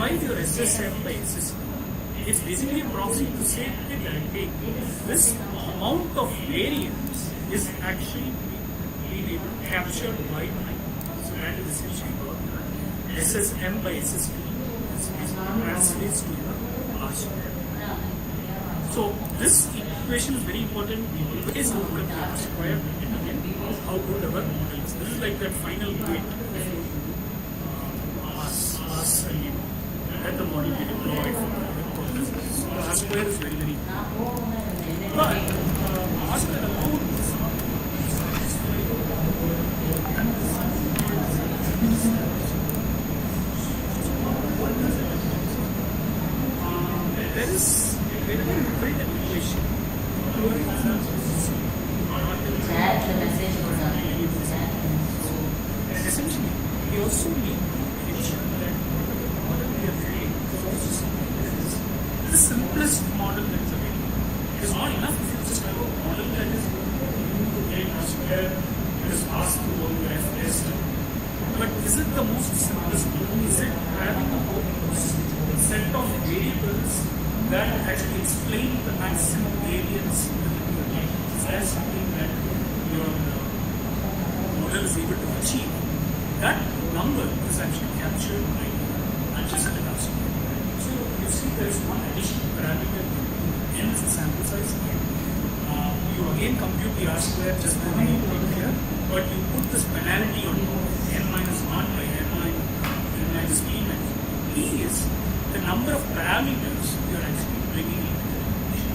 divide your SSM by SSP, it's basically a proxy to say that hey, this amount of variance is actually being able to capture by time. So that is essentially what SSM by SSP translates to your R square. So this equation is very important. We always look at the R square to determine how good our model is. This is like that final weight before you pass and let the model be deployed for the purposes. So R square is very, very important. But R square alone is not there is whenever you build an equation, you are the message was essentially we also need to ensure that the model we are building is also the simplest model that is available. It is not enough if you just have a model that is square, it is passed through all your F test. But is it the most simplest model? Is it having a set of variables that actually explain the maximum variance within your game? Is there something that your model is able to achieve? That number is actually captured by adjusted R square. So you see there is one additional parameter n is the sample size. You again compute the R square just the way you put here, but you put this penalty on n minus 1 by n minus p minus p is the number of parameters you are actually bringing into the equation.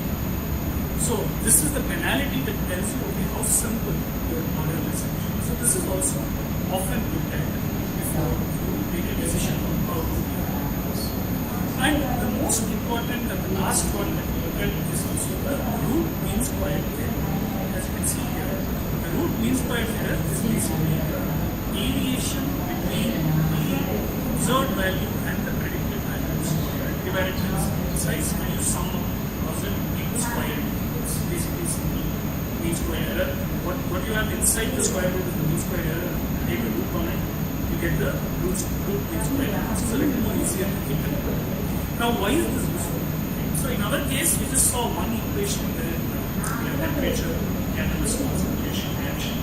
So this is the penalty that tells you okay, how simple your model is actually. So this is also often looked at before you make a decision on how to do it. And the most important and the last one that we look at is also the root mean squared error. As you can see here, the root mean squared error is basically the deviation between the observed value and the predicted value. Divided by the size and you sum up the mean square. It's basically simple mean square error. What you have inside the square root is the mean square error. Take a root on it, you get the root mean square error. This is a little more easier to keep it. Now, why is this useful? So, in our case, we just saw one equation where temperature, catalyst concentration, reaction.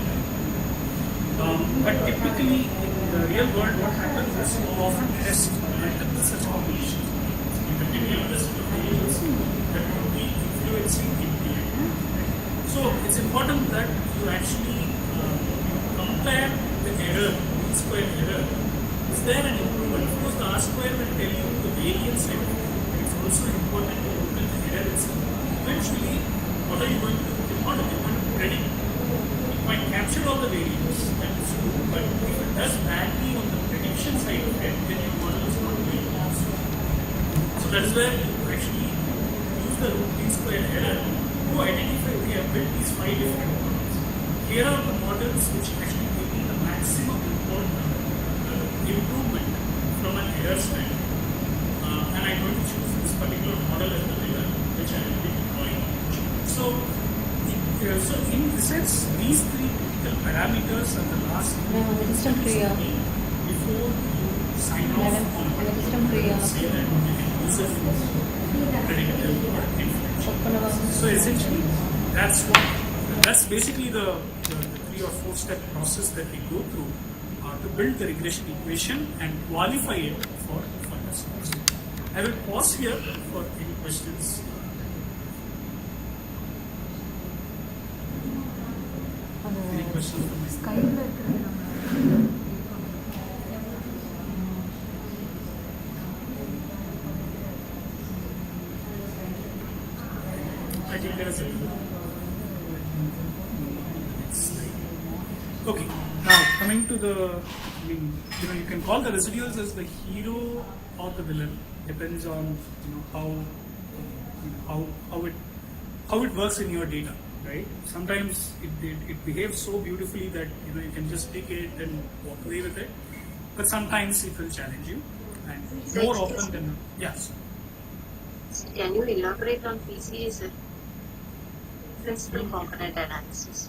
But typically, in the real world, what happens is you often test multiple such combinations. You list of variables that will be influencing the So it's important that you actually compare the error, mean square error. Is there an improvement? Of course, the R square will tell you the variance level. It's also important to look at the error itself. Eventually, what are you going to do? What are you going to predict? You might capture all the variables, that is true, but if it does badly on the prediction side of it, then your model is not going to pass. So that is where you actually use the root mean square error to identify we have built these 5 different models. Here are the models which actually give me the maximum improvement from an error standpoint. And I'm going to choose this particular model as the winner, which I will be deploying. So in the sense, these 3 critical parameters are the last before you sign off on say that you can use it for predictive or influential. So essentially, that's basically the 3 or 4 step process that we go through to build the regression equation and qualify it for further steps. I will pause here for any questions. Any questions from my side? I think there is a okay. Now coming to the, you can call the residuals as the hero or the villain. Depends on how it works in your data, right? Sometimes it behaves so beautifully that you can just take it and walk away with it, but sometimes it will challenge you, and more often than not. Yes. Can you elaborate on PCA, principal component analysis?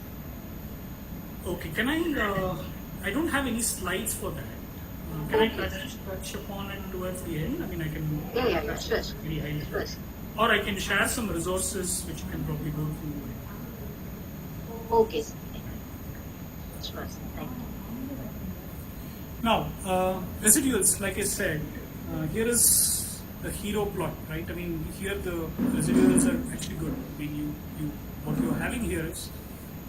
Okay, can I don't have any slides for that. Can I Okay. touch upon it towards the end? I mean, I can Yeah, sure. very highly. Sure. Or I can share some resources which you can probably go through. Okay, sir. Sure, sir. Thank you. Now, residuals, like I said, here is the hero plot, right? I mean, here the residuals are actually good. I mean, what you're having here is,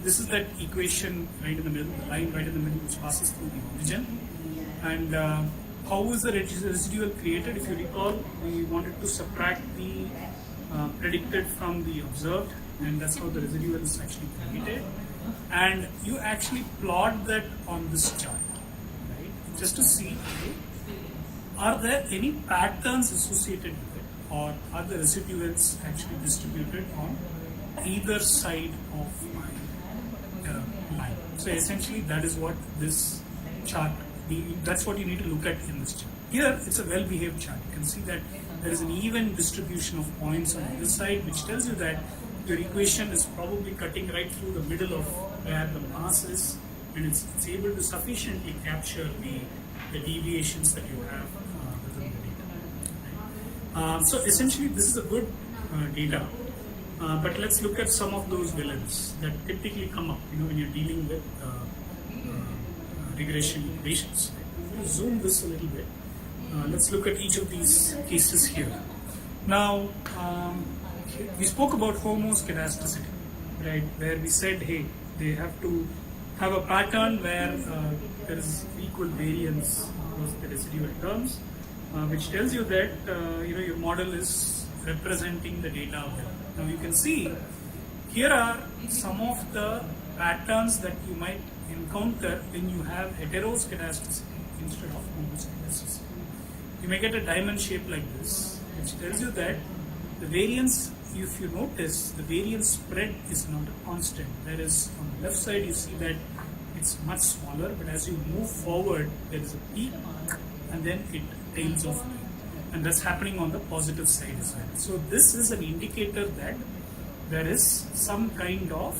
this is that equation right in the middle, the line right in the middle which passes through the origin. And how is the residual created? If you recall, we wanted to subtract the predicted from the observed, and that's how the residual is actually created. And you actually plot that on this chart, right? Just to see, okay, are there any patterns associated with it, or are the residuals actually distributed on either side of my line? So essentially, that is what this chart, that's what you need to look at in this chart. Here, it's a well-behaved chart. You can see that there is an even distribution of points on this side, which tells you that your equation is probably cutting right through the middle of where the mass is, and it's able to sufficiently capture the deviations that you have within the data. So essentially, this is a good data. But let's look at some of those villains that typically come up, when you're dealing with regression equations. Zoom this a little bit. Let's look at each of these cases here. Now, we spoke about homoscedasticity, right? Where we said, hey, they have to have a pattern where there is equal variance across the residual terms, which tells you that your model is representing the data well. Now you can see here are some of the patterns that you might encounter when you have heteroscedasticity instead of homoscedasticity. You may get a diamond shape like this, which tells you that the variance, if you notice, the variance spread is not a constant. There is, on the left side, you see that it's much smaller, but as you move forward, there is a peak, and then it tails off. And that's happening on the positive side as well. So this is an indicator that there is some kind of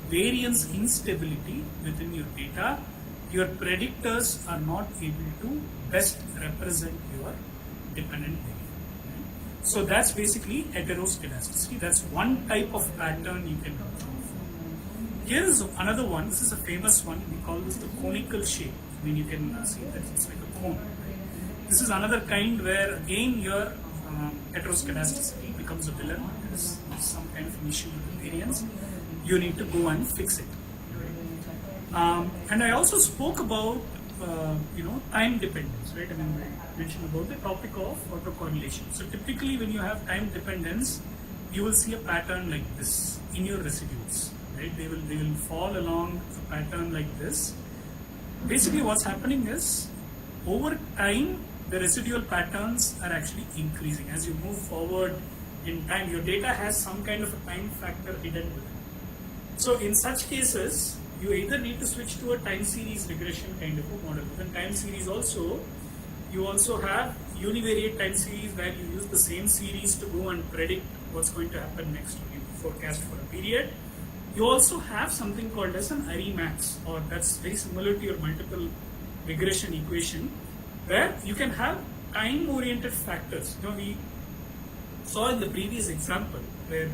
variance instability within your data. Your predictors are not able to best represent your dependent variable. So that's basically heteroscedasticity. That's one type of pattern you can observe. Here is another one. This is a famous one. We call this the conical shape. I mean, you can see that it's like a cone. This is another kind where, again, your heteroscedasticity becomes a villain. There is some kind of an issue with the variance. You need to go and fix it. And I also spoke about, time dependence, right? I mean, I mentioned about the topic of autocorrelation. So typically, when you have time dependence, you will see a pattern like this in your residuals, right? They will fall along a pattern like this. Basically, what's happening is, over time, the residual patterns are actually increasing. As you move forward in time, your data has some kind of a time factor hidden with it. So in such cases, you either need to switch to a time series regression kind of a model. Within time series also, you also have univariate time series where you use the same series to go and predict what's going to happen next when you forecast for a period. You also have something called as an Aremax, or that's very similar to your multiple regression equation, where you can have time-oriented factors. We saw in the previous example where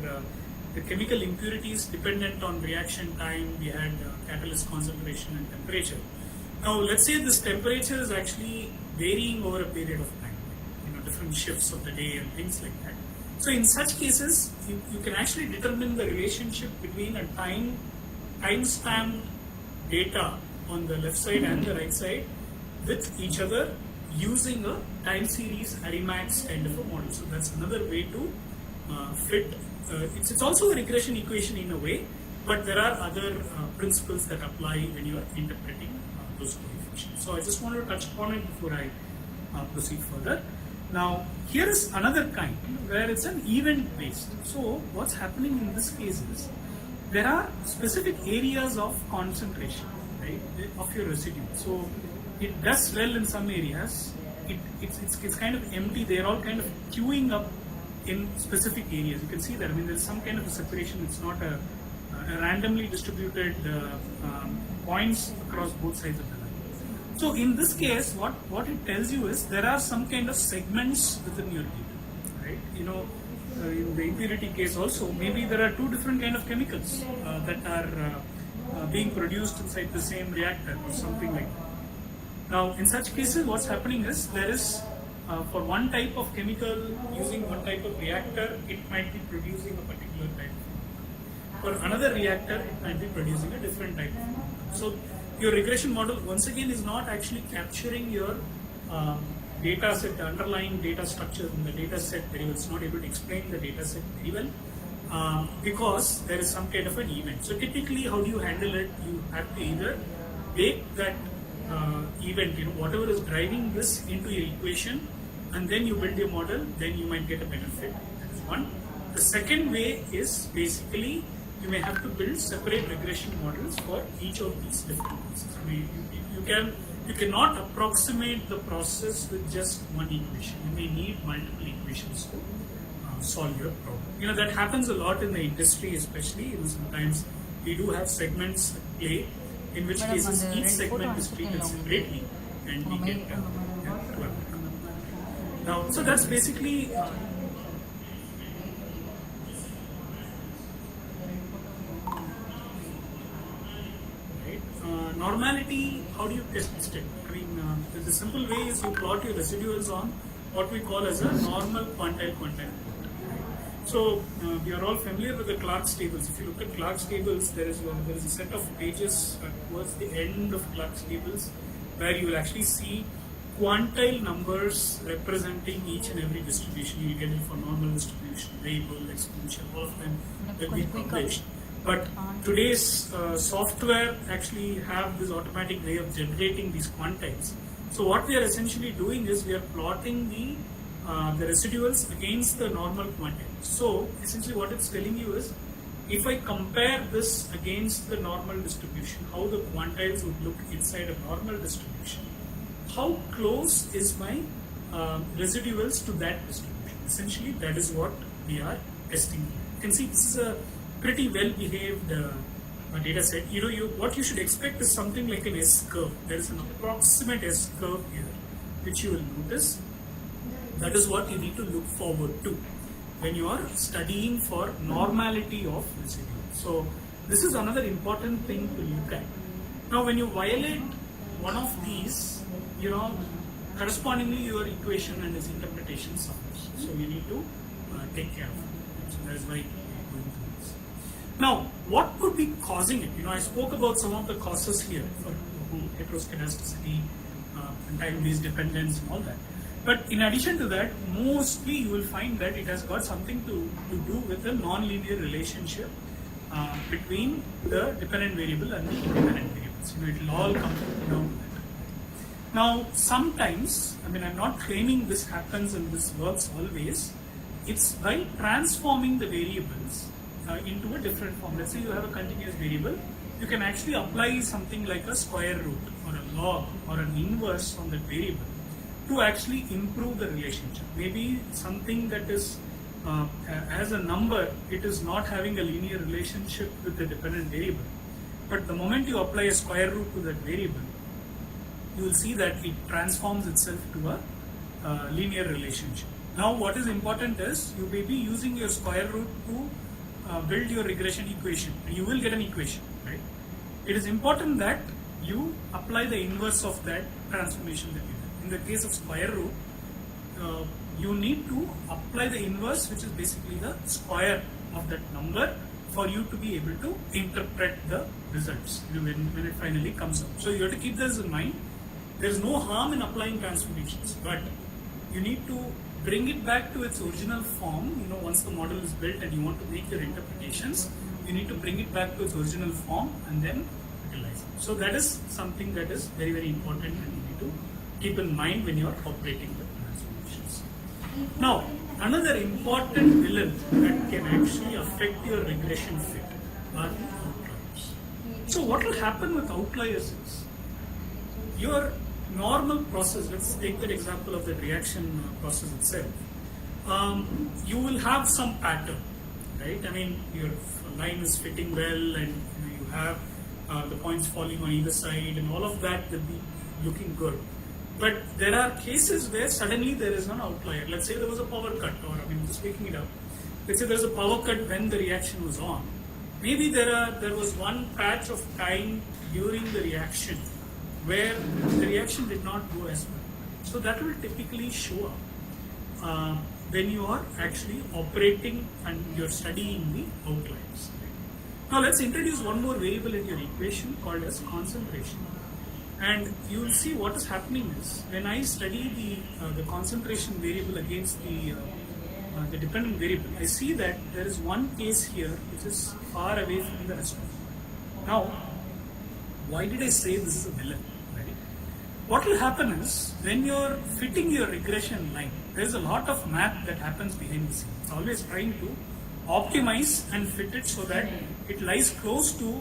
the chemical impurities dependent on reaction time, we had catalyst concentration and temperature. Now, let's say this temperature is actually varying over a period of time, different shifts of the day and things like that. So in such cases, you can actually determine the relationship between a time-stamped data on the left side and the right side with each other using a time series Aremax kind of a model. So that's another way to fit. It's also a regression equation in a way, but there are other principles that apply when you are interpreting those coefficients. So I just want to touch upon it before I proceed further. Now, here is another kind where it's an event based. So what's happening in this case is there are specific areas of concentration, right, of your residue. So it does well in some areas. It's kind of empty. They're all kind of queuing up in specific areas. You can see that. I mean, there's some kind of a separation. It's not a randomly distributed points across both sides of the line. So in this case, what it tells you is there are some kind of segments within your data, right? In the impurity case also, maybe there are two different kind of chemicals that are being produced inside the same reactor or something like that. Now, in such cases, what's happening is there is for one type of chemical using one type of reactor, it might be producing a particular type. For another reactor, it might be producing a different type. So your regression model once again is not actually capturing your data set, the underlying data structure in the data set very well. It's not able to explain the data set very well because there is some kind of an event. So typically, how do you handle it? You have to either bake that event, whatever is driving this into your equation, and then you build your model, then you might get a benefit. That is one. The second way is basically you may have to build separate regression models for each of these different pieces. I mean, you cannot approximate the process with just one equation. You may need multiple equations to solve your problem. That happens a lot in the industry, especially. Sometimes we do have segments at play, in which cases each segment is treated separately, and we get now. So that's basically. Normality, how do you test it? I mean, the simple way is you plot your residuals on what we call as a normal quantile. So we are all familiar with the Clark's tables. If you look at Clark's tables, there is a set of pages towards the end of Clark's tables where you will actually see quantile numbers representing each and every distribution. You get it for normal distribution, variable, exponential, all of them that we published. But today's software actually have this automatic way of generating these quantiles. So what we are essentially doing is we are plotting the residuals against the normal quantile. So essentially what it's telling you is, if I compare this against the normal distribution, how the quantiles would look inside a normal distribution, how close is my residuals to that distribution? Essentially that is what we are testing. You can see this is a pretty well behaved data set. What you should expect is something like an S curve. There is an approximate S curve here, which you will notice. That is what you need to look forward to when you are studying for normality of residuals. So this is another important thing to look at. Now, when you violate one of these, correspondingly your equation and its interpretation suffers. So you need to take care of it. So that is why. Now, what could be causing it? I spoke about some of the causes here for heteroscedasticity, time-based dependence, and all that. But in addition to that, mostly you will find that it has got something to do with a non-linear relationship between the dependent variable and the independent variables. It will all come down to that. Now, sometimes, I'm not claiming this happens and this works always. It's by transforming the variables into a different form. Let's say you have a continuous variable, you can actually apply something like a square root or a log or an inverse on that variable to actually improve the relationship. Maybe something that is as a number, it is not having a linear relationship with the dependent variable. But the moment you apply a square root to that variable, you will see that it transforms itself to a linear relationship. Now what is important is you may be using your square root to build your regression equation, and you will get an equation, right? It is important that you apply the inverse of that transformation that you did. In the case of square root, you need to apply the inverse, which is basically the square of that number, for you to be able to interpret the results when it finally comes out. So you have to keep this in mind. There is no harm in applying transformations, but you need to bring it back to its original form. Once the model is built and you want to make your interpretations, you need to bring it back to its original form and then utilize it. So that is something that is very, very important and you need to keep in mind when you are operating the transformations. Now, another important villain that can actually affect your regression fit are outliers. So what will happen with outliers is, your normal process, let's take that example of the reaction process itself, you will have some pattern, right? Your line is fitting well and you have the points falling on either side, and all of that will looking good. But there are cases where suddenly there is an outlier. Let's say there was a power cut, or I mean, just picking it up. Let's say there's a power cut when the reaction was on. Maybe there was one patch of time during the reaction where the reaction did not go as well. So that will typically show up when you are actually operating and you're studying the outliers. Now let's introduce one more variable in your equation called as concentration. And you will see what is happening is when I study the concentration variable against the dependent variable, I see that there is one case here which is far away from the rest of it. Now, why did I say this is a villain? Right? What will happen is when you're fitting your regression line, there's a lot of math that happens behind the scenes. It's always trying to optimize and fit it so that it lies close to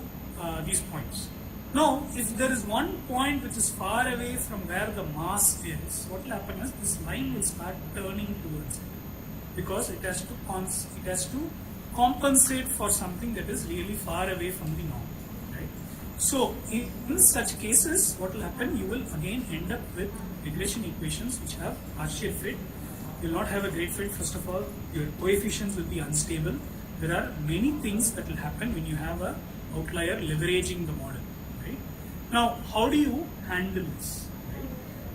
these points. Now, if there is one point which is far away from where the mass is, what will happen is this line will start turning towards it because it has to compensate for something that is really far away from the norm. Right? So, in such cases, what will happen? You will again end up with regression equations which have partial fit. You will not have a great fit. First of all, your coefficients will be unstable. There are many things that will happen when you have a outlier leveraging the model. Now, how do you handle this?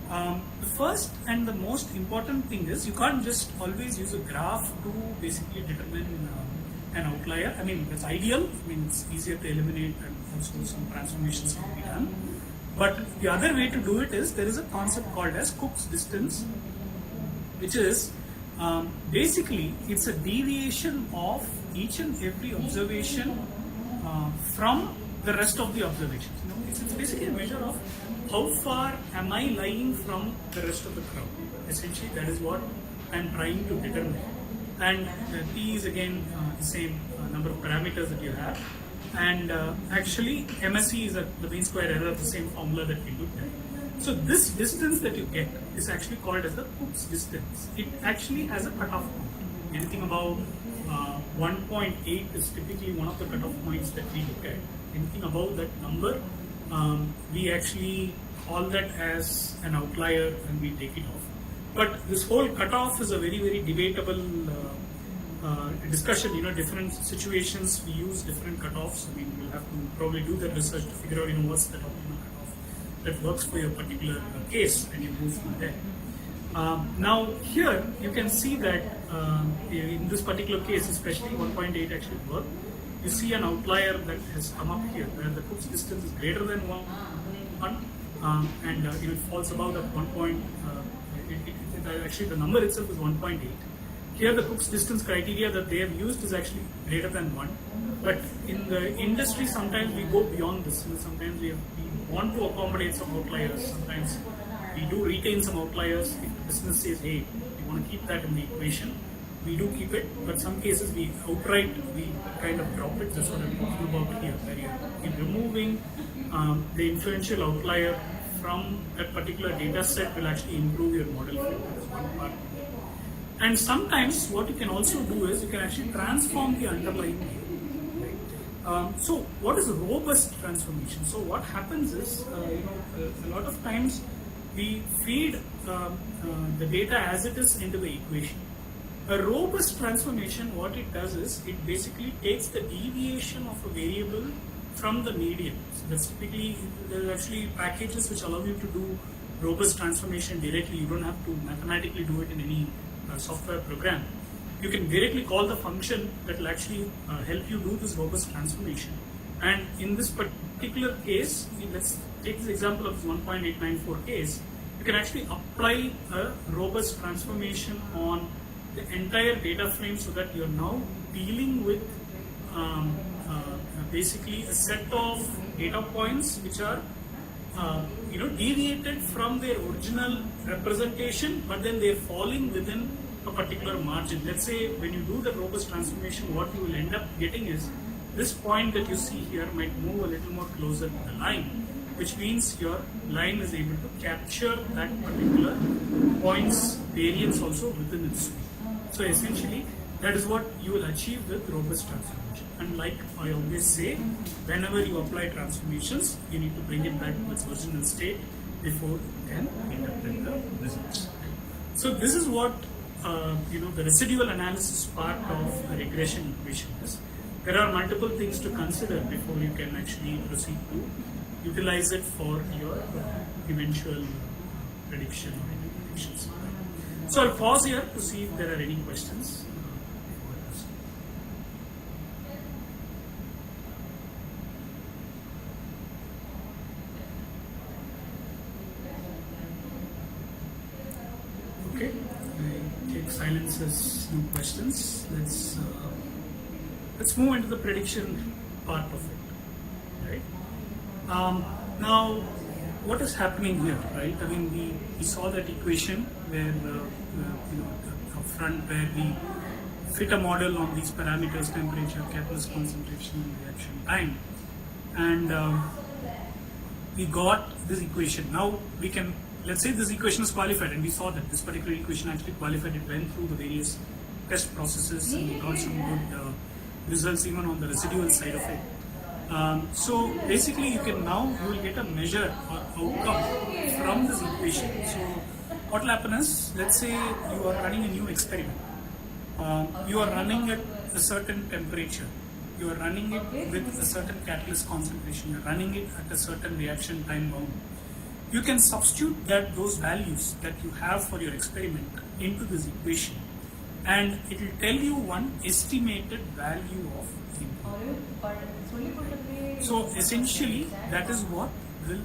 The first and the most important thing is you can't just always use a graph to basically determine an outlier. I mean, that's ideal. I mean, it's easier to eliminate and also some transformations can be done. But the other way to do it is there is a concept called as Cook's distance, which is basically it's a deviation of each and every observation from the rest of the observations. You know, it's basically a measure of how far am I lying from the rest of the crowd. Essentially, that is what I'm trying to determine. And T is again the same number of parameters that you have. And actually, MSE is the mean square error, the same formula that we looked at. So this distance that you get is actually called as the Cook's distance. It actually has a cutoff point. Anything above 1.8 is typically one of the cutoff points that we look at. Anything above that number, we actually call that as an outlier and we take it off. But this whole cutoff is a very, very debatable discussion. You know, different situations we use different cutoffs. I mean, you'll have to probably do that research to figure out, you know, what's the optimal cutoff that works for your particular case, and you move from there. Now here you can see that in this particular case, especially 1.8 actually worked. You see an outlier that has come up here where the Cook's distance is greater than 1 and it falls above that 1 point. Actually the number itself is 1.8. Here the Cook's distance criteria that they have used is actually greater than 1. But in the industry sometimes we go beyond this. You know, sometimes we want to accommodate some outliers. Sometimes we do retain some outliers. If the business says, hey, we want to keep that in the equation, we do keep it, but some cases we kind of drop it. That's what I'm talking about here, where you're removing the influential outlier from that particular data set will actually improve your model fit. That's one part. And sometimes what you can also do is you can actually transform the underlying data. So what is robust transformation? So what happens is, a lot of times we feed the data as it is into the equation. A robust transformation, what it does is, it basically takes the deviation of a variable from the median. So that's typically, there are actually packages which allow you to do robust transformation directly. You don't have to mathematically do it in any software program. You can directly call the function that will actually help you do this robust transformation. And in this particular case, let's take this example of this 1.894 case. You can actually apply a robust transformation on the entire data frame so that you're now dealing with basically a set of data points which are deviated from their original representation, but then they're falling within a particular margin. Let's say when you do the robust transformation, what you will end up getting is this point that you see here might move a little more closer to the line, which means your line is able to capture that particular point's variance also within its sweep. So essentially, that is what you will achieve with robust transformation. And like I always say, whenever you apply transformations, you need to bring it back to its original state. before you can interpret the results. So this is what the residual analysis part of the regression equation is. There are multiple things to consider before you can actually proceed to utilize it for your eventual prediction or any predictions. So I'll pause here to see if there are any questions. Okay, I take silence as no questions. Let's move into the prediction part of it, right? Now, what is happening here, right? I mean, we saw that equation where up front where we fit a model on these parameters: temperature, catalyst concentration, and reaction time, and we got this equation. Now we can, let's say this equation is qualified, and we saw that this particular equation actually qualified. It went through the various test processes and we got some good results even on the residual side of it. So basically you will get a measure or outcome from this equation. So what will happen is, let's say you are running a new experiment. You are running at a certain temperature. You are running it with a certain catalyst concentration. You are running it at a certain reaction time bound. You can substitute those values that you have for your experiment into this equation, and it will tell you one estimated value of input. So essentially that is what will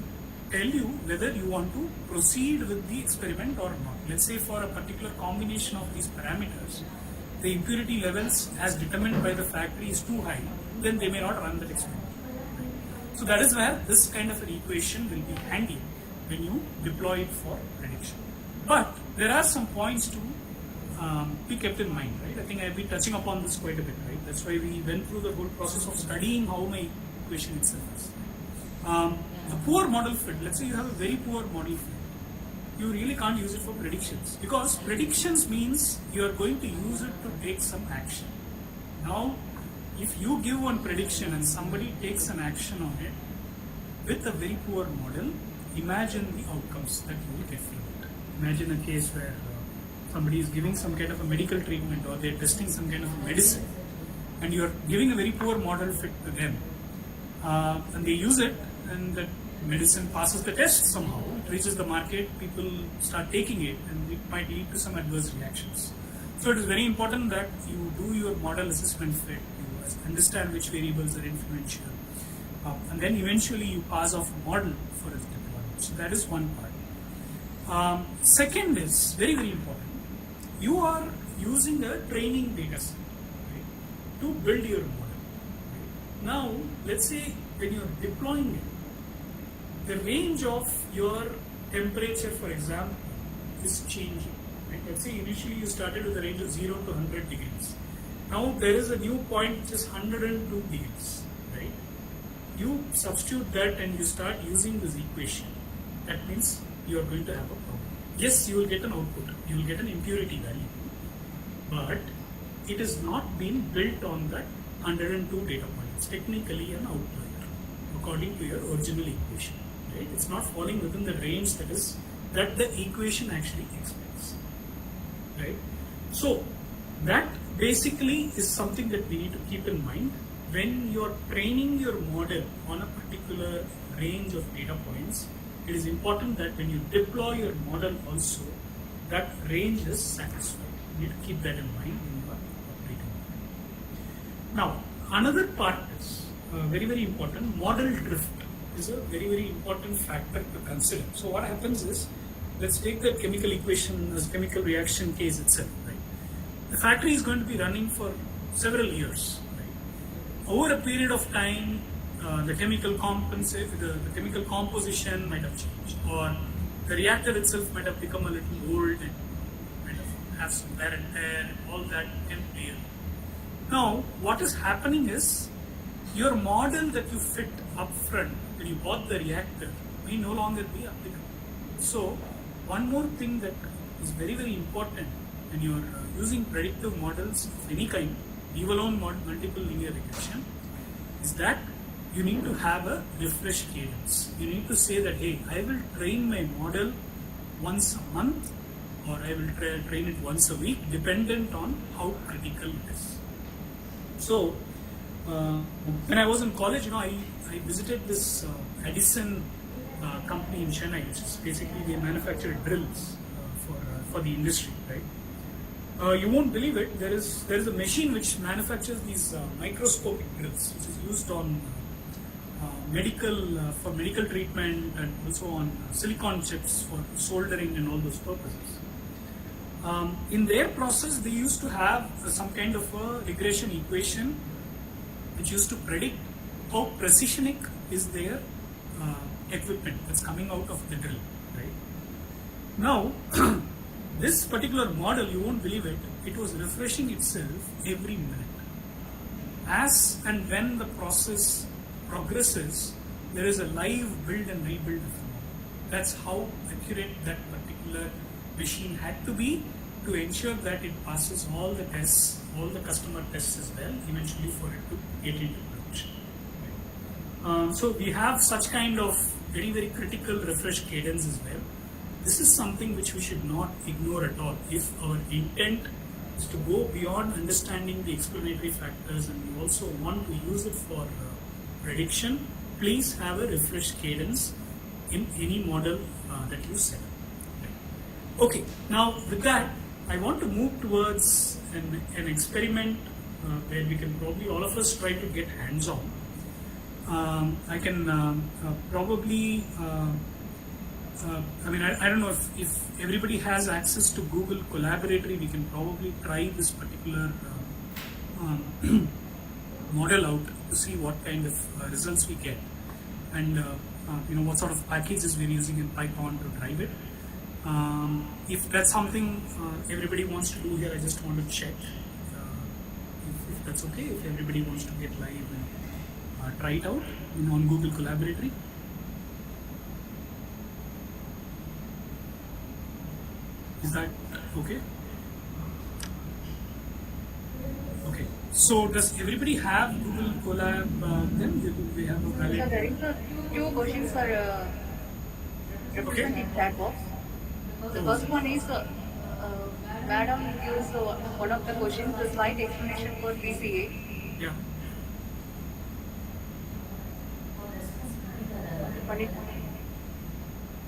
tell you whether you want to proceed with the experiment or not. Let's say for a particular combination of these parameters, the impurity levels as determined by the factory is too high, then they may not run that experiment. So that is where this kind of an equation will be handy when you deploy it for prediction. But there are some points to be kept in mind, right? I think I've been touching upon this quite a bit, right? That's why we went through the whole process of studying how my equation itself is. A poor model fit, let's say you have a very poor model fit, you really can't use it for predictions, because predictions means you are going to use it to take some action. Now, if you give one prediction and somebody takes an action on it with a very poor model, imagine the outcomes that you will get from it. Imagine a case where somebody is giving some kind of a medical treatment or they're testing some kind of a medicine, and you're giving a very poor model fit to them, and they use it, and that medicine passes the test somehow, it reaches the market, people start taking it, and it might lead to some adverse reactions. So it is very important that you do your model assessment fit, you understand which variables are influential, and then eventually you pass off a model for its deployment. So that is one part. Second is very, very important. You are using a training data set, right, to build your model. Right? Now, let's say when you are deploying it, the range of your temperature, for example, is changing. Right? Let's say initially you started with a range of 0 to 100 degrees. Now there is a new point which is 102 degrees. Right? You substitute that and you start using this equation. That means you are going to have a problem. Yes, you will get an output, you will get an impurity value, but it is not being built on that 102 data point. It's technically an outlier according to your original equation. Right? It's not falling within the range that the equation actually expects. Right? So that basically is something that we need to keep in mind when you are training your model on a particular range of data points. It is important that when you deploy your model also, that range is satisfied. You need to keep that in mind when you are operating. Now, another part is very, very important. Model drift is a very, very important factor to consider. So what happens is, let's take the chemical equation as chemical reaction case itself. Right? The factory is going to be running for several years. Right? Over a period of time, the chemical composition might have changed, or the reactor itself might have become a little old and might have some wear and tear, and all that can play. Now, what is happening is your model that you fit up front when you bought the reactor may no longer be applicable. So, one more thing that is very, very important when you are using predictive models of any kind, leave alone multiple linear regression, is that you need to have a refresh cadence. You need to say that, hey, I will train my model once a month, or I will train it once a week, dependent on how critical it is. So, when I was in college, I visited this Edison company in Chennai, which is basically they manufacture drills for the industry, right? You won't believe it. There is a machine which manufactures these microscopic drills, which is used on for medical treatment, and also on silicon chips for soldering and all those purposes. In their process, they used to have some kind of a regression equation which used to predict how precisionic is their equipment that's coming out of the drill, right? Now, this particular model, you won't believe it, it was refreshing itself every minute. As and when the process progresses, there is a live build and rebuild of the model. That's how accurate that particular machine had to be to ensure that it passes all the tests, all the customer tests as well, eventually for it to get into production. So we have such kind of very, very critical refresh cadence as well. This is something which we should not ignore at all. If our intent is to go beyond understanding the explanatory factors and we also want to use it for prediction, please have a refresh cadence in any model that you set up. Okay, now with that, I want to move towards an experiment where we can probably all of us try to get hands-on. I can probably, I don't know if everybody has access to Google Collaboratory, we can probably try this particular model out to see what kind of results we get, and what sort of packages we're using in Python to drive it. If that's something everybody wants to do here, I just want to check if that's okay, if everybody wants to get live and try it out on Google Collaboratory. Is that okay? Okay. So does everybody have Google Colab? Then we have a valid. So there is a two questions for representing chat box. The first one is, Madam gives one of the questions, the slide explanation for PCA. Yeah.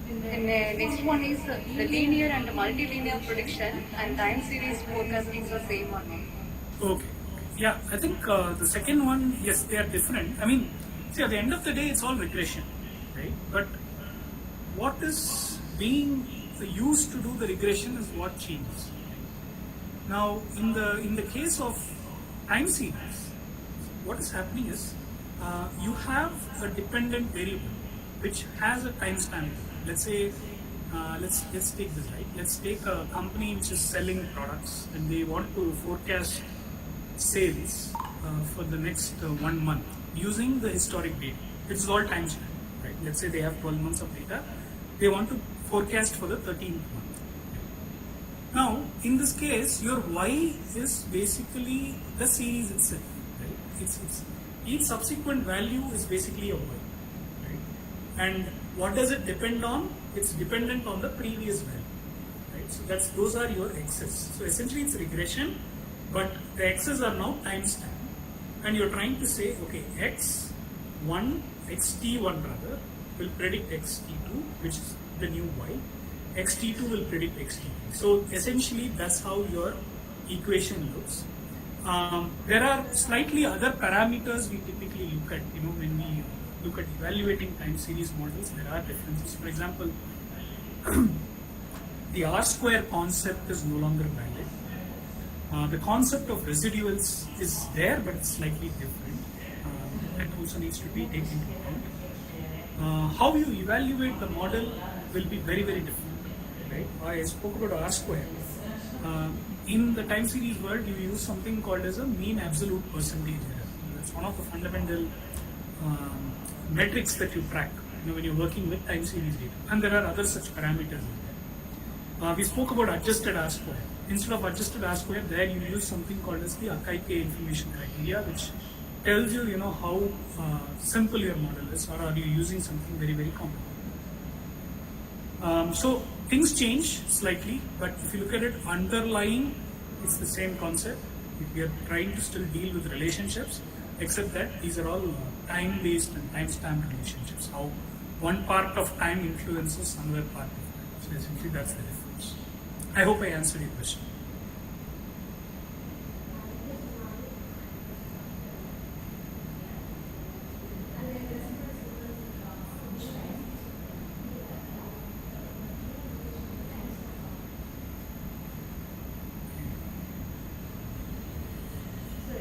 And next one is the linear and multilinear prediction and time series forecasting is the same or not? Okay. Yeah, I think the second one, yes, they are different. I mean, see, at the end of the day, it's all regression, right? But what is being used to do the regression is what changes. Now, in the case of time series, what is happening is you have a dependent variable which has a timestamp. Let's say, let's take this, right? Let's take a company which is selling products and they want to forecast sales for the next 1 month using the historic data. It's all timestamp, right? Let's say they have 12 months of data. They want to forecast for the 13th month. Now, in this case, your Y is basically the series itself, right? It's each subsequent value is basically a Y, right? And what does it depend on? It's dependent on the previous value, right? So those are your X's. So essentially, it's regression, but the X's are now timestamp, and you're trying to say, okay, X1, XT1 rather, will predict XT2, which is the new Y. XT2 will predict XT3. So essentially, that's how your equation looks. There are slightly other parameters we typically look at. When we look at evaluating time series models, there are differences. For example, the R-square concept is no longer valid. The concept of residuals is there, but it's slightly different. That also needs to be taken into account. How you evaluate the model will be very, very different, right? I spoke about R-square. In the time series world, you use something called as a mean absolute percentage error. That's one of the fundamental metrics that you track when you're working with time series data. And there are other such parameters in there. We spoke about adjusted R-square. Instead of adjusted R-square, there you use something called as the Akaike information criteria, which tells you, how simple your model is, or are you using something very, very complicated. So things change slightly, but if you look at it underlying, it's the same concept. We are trying to still deal with relationships, except that these are all time-based and time-stamped relationships. How one part of time influences another part of time. So essentially that's the difference. I hope I answered your question.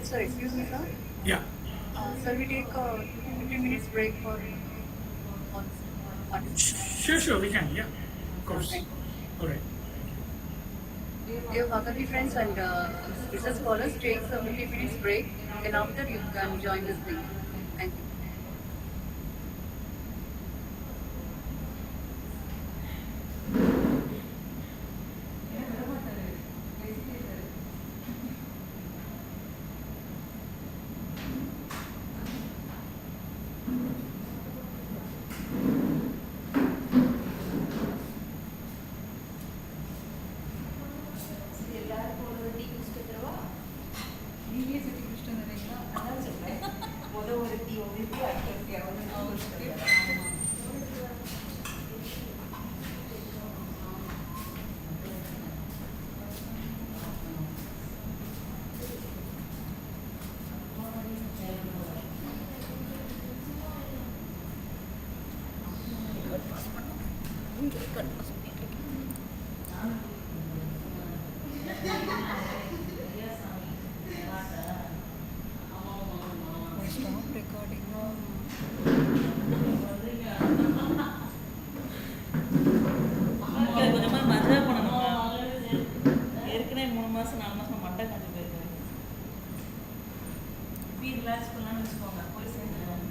Sir, excuse me, sir. Yeah. Sir, we take a 15 minutes break for one. Sure, we can. Yeah, of course. Okay. All right. Dear faculty friends and research scholars, take a 15 minutes break. Then after you can join this thing. Thank you. Stop recording. கொஞ்சமா மதுரை போனோம். ஏற்கனவே 3 மாசம் 4 மாசம் மண்டை காஞ்சி போயிருக்கேன். இப்படி relax பண்ணலாம்னு வச்சுக்கோங்க. போய் சேர்ந்துருவோம்.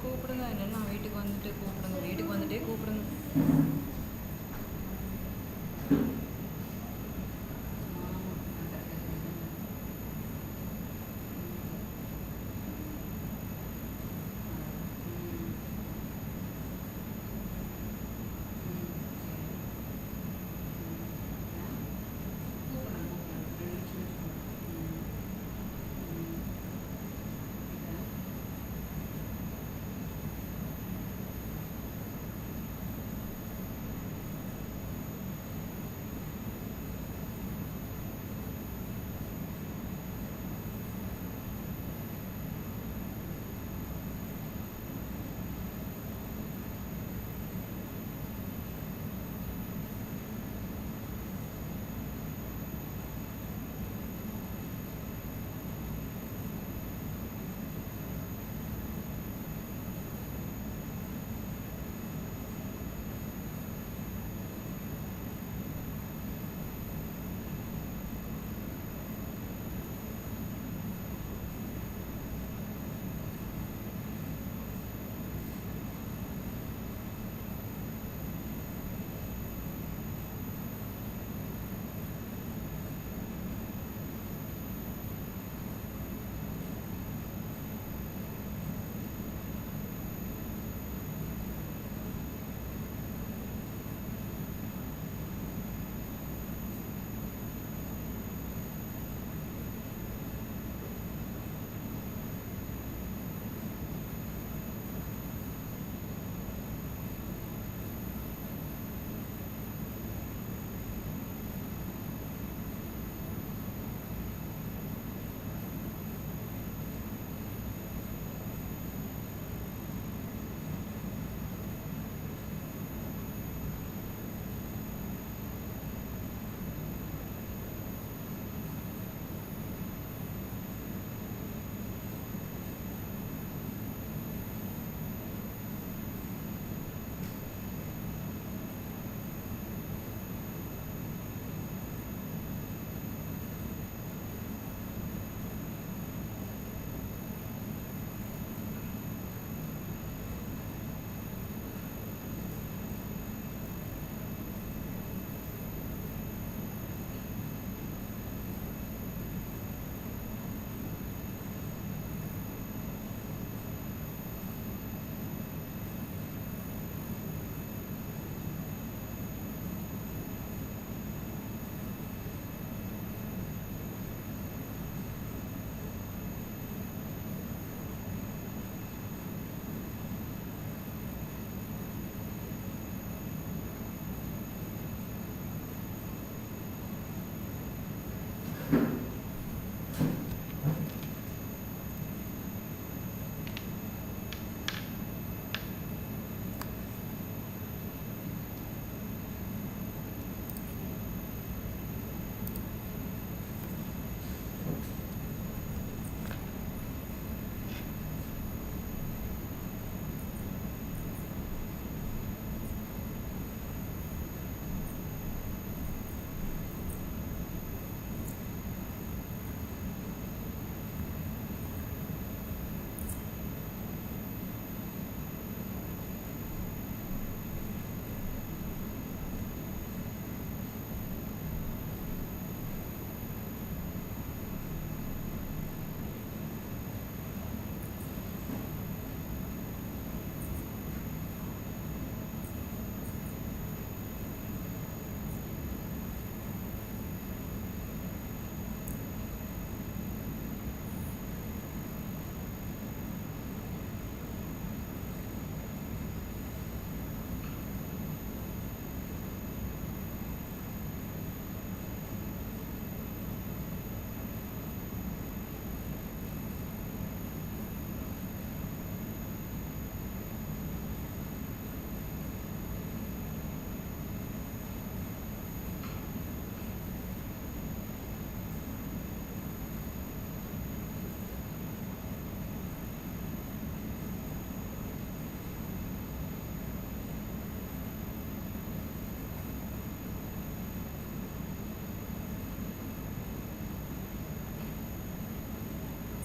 கூப்பிடுங்க, இல்லைன்னா வீட்டுக்கு வந்துட்டு கூப்பிடுங்க, வீட்டுக்கு வந்துட்டே கூப்பிடுங்க.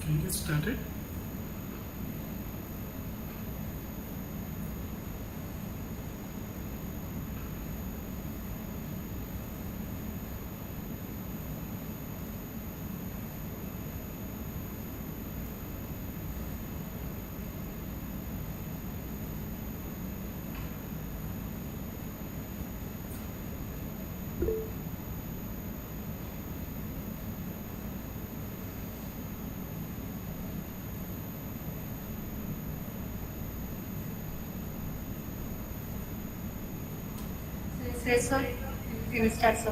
Can you get started? Yes, sir. You will start, sir.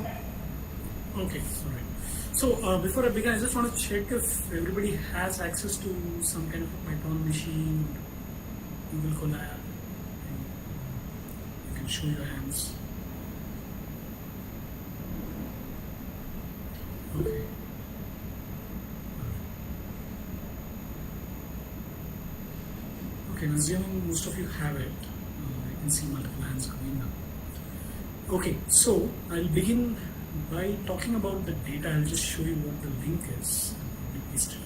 Okay, all right. So before I begin, I just want to check if everybody has access to some kind of a Python machine, Google Colab. You can show your hands. Okay. Okay, I'm assuming most of you have it. I can see multiple hands going now. Okay, so I'll begin by talking about the data. I'll just show you what the link is. I'll probably paste it on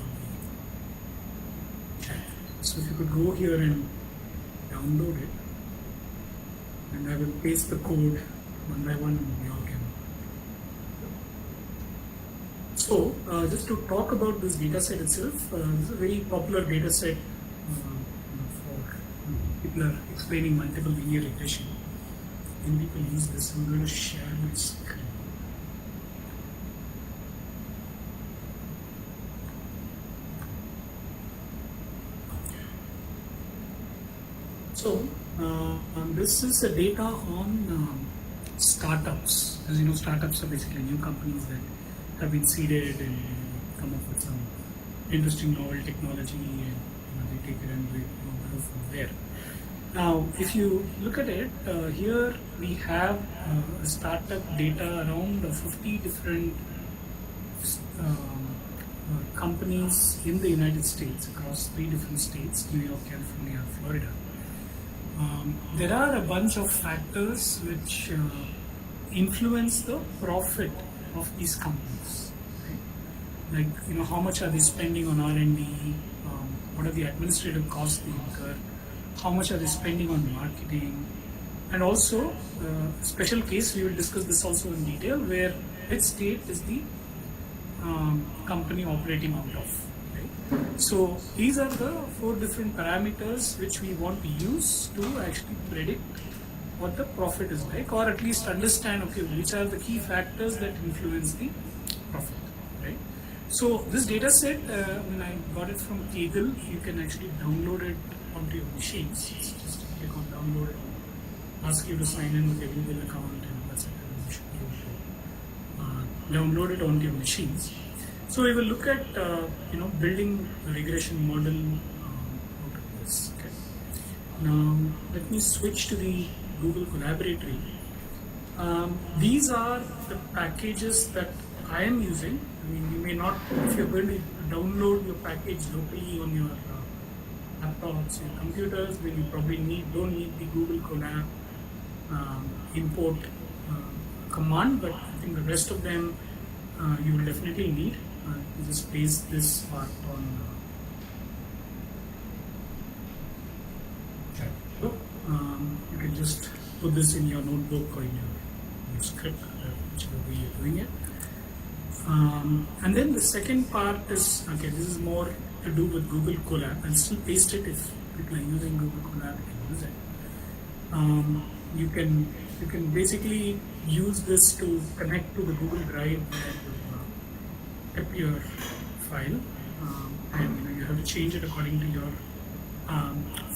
the chat. So if you could go here and download it, and I will paste the code one by one and we all can. So just to talk about this data set itself, this is a very popular data set for people are explaining multiple linear regression. When people use this, I'm going to share my screen. So this is the data on startups. As you know, startups are basically new companies that have been seeded and come up with some interesting novel technology, and they take it and we go from there. Now, if you look at it, here we have startup data around 50 different companies in the United States across 3 different states: New York, California, Florida. There are a bunch of factors which influence the profit of these companies. Right? Like, how much are they spending on R&D? What are the administrative costs they incur? How much are they spending on marketing? And also, special case, we will discuss this also in detail, where which state is the company operating out of. Right? So these are the 4 different parameters which we want to use to actually predict what the profit is like, or at least understand, okay, which are the key factors that influence the profit. Right? So this data set, when I got it from Kaggle, you can actually download it onto your machines. Just click on download it, ask you to sign in with your Google account, and that's it. You should be able to download it onto your machines. So we will look at building a regression model out of this. Okay. Now let me switch to the Google Collaboratory. These are the packages that I am using. I mean, you may not, if you're going to download your package locally on your laptops, your computers, then you probably don't need the Google Colab import command, but I think the rest of them you will definitely need. You just paste this part on you can just put this in your notebook or in your script, whichever way you're doing it. And then the second part is, okay, this is more to do with Google Colab. I'll still paste it if people are using Google Colab, you can use it. You can basically use this to connect to the Google Drive where you kept your file, and you have to change it according to your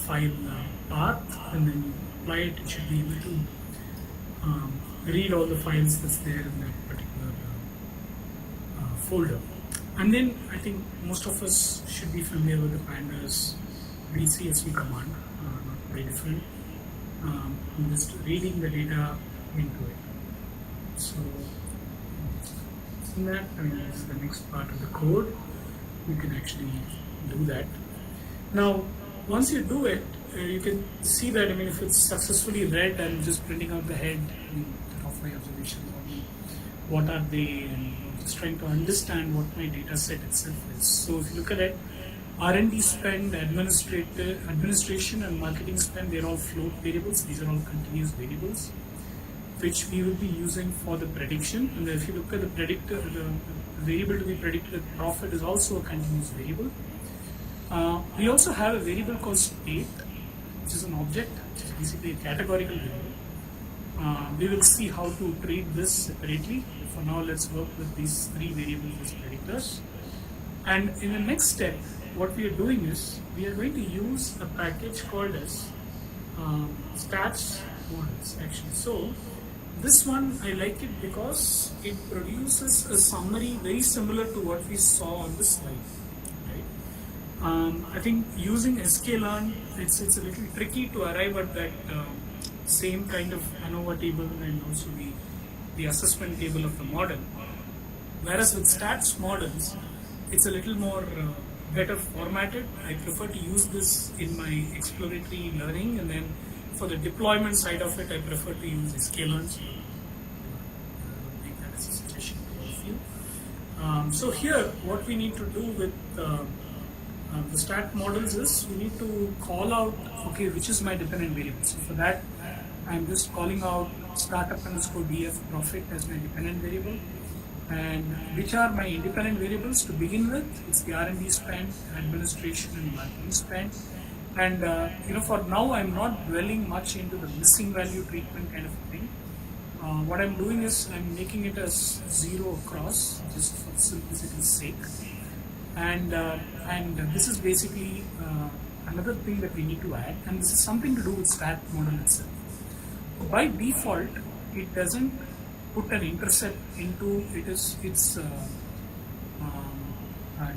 file path, and then you apply it. You should be able to read all the files that's there in that particular folder. And then I think most of us should be familiar with the pandas DCSV command, not very different. Just reading the data into it. So in that, I mean, this is the next part of the code. You can actually do that. Now, once you do it, you can see that, I mean, if it's successfully read, I'm just printing out the head, I mean, of my observations, what are they, and just trying to understand what my data set itself is. So if you look at it, R&D spend, administration and marketing spend, they're all float variables. These are all continuous variables, which we will be using for the prediction. And if you look at the predictor, the variable to be predicted, profit is also a continuous variable. We also have a variable called state, which is an object, which is basically a categorical variable. We will see how to treat this separately. For now, let's work with these 3 variables as predictors. And in the next step, what we are doing is, we are going to use a package called as stats models actually. So this one I like it because it produces a summary very similar to what we saw on the slide. Right? I think using sklearn, it's a little tricky to arrive at that same kind of ANOVA table and also the assessment table of the model. Whereas with stats models, it's a little more better formatted. I prefer to use this in my exploratory learning, and then for the deployment side of it, I prefer to use sklearn. So, make that as a suggestion to all of you. So here, what we need to do with the stat models is we need to call out, okay, which is my dependent variable. So for that, I'm just calling out startup_df profit as my dependent variable. And which are my independent variables to begin with? It's the R&D spend, administration, and marketing spend. And for now, I'm not dwelling much into the missing value treatment kind of a thing. What I'm doing is I'm making it as 0 across, just for simplicity's sake. And this is basically another thing that we need to add, and this is something to do with stat model itself. By default, it doesn't put an intercept into its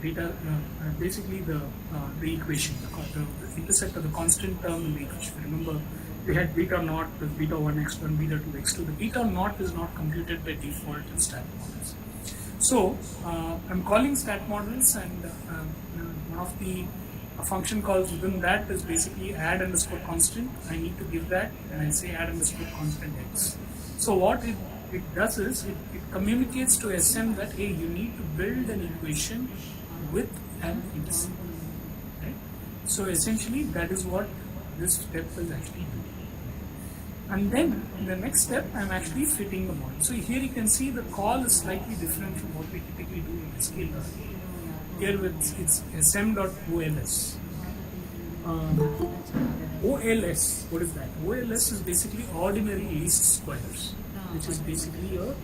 data, basically the equation, the intercept of the constant term in the equation. Remember, we had beta naught with beta 1 x1, beta 2 x2. The beta naught is not computed by default in stat models. So I'm calling stat models, and one of the function calls within that is basically add underscore constant. I need to give that, and I say add underscore constant x. So what it does is it communicates to SM that, hey, you need to build an equation with an intercept. Right? So essentially that is what this step is actually doing. And then in the next step, I'm actually fitting the model. So here you can see the call is slightly different from what we typically do in sklearn. Here it's sm.ols. OLS, what is that? OLS is basically ordinary least squares, which is basically a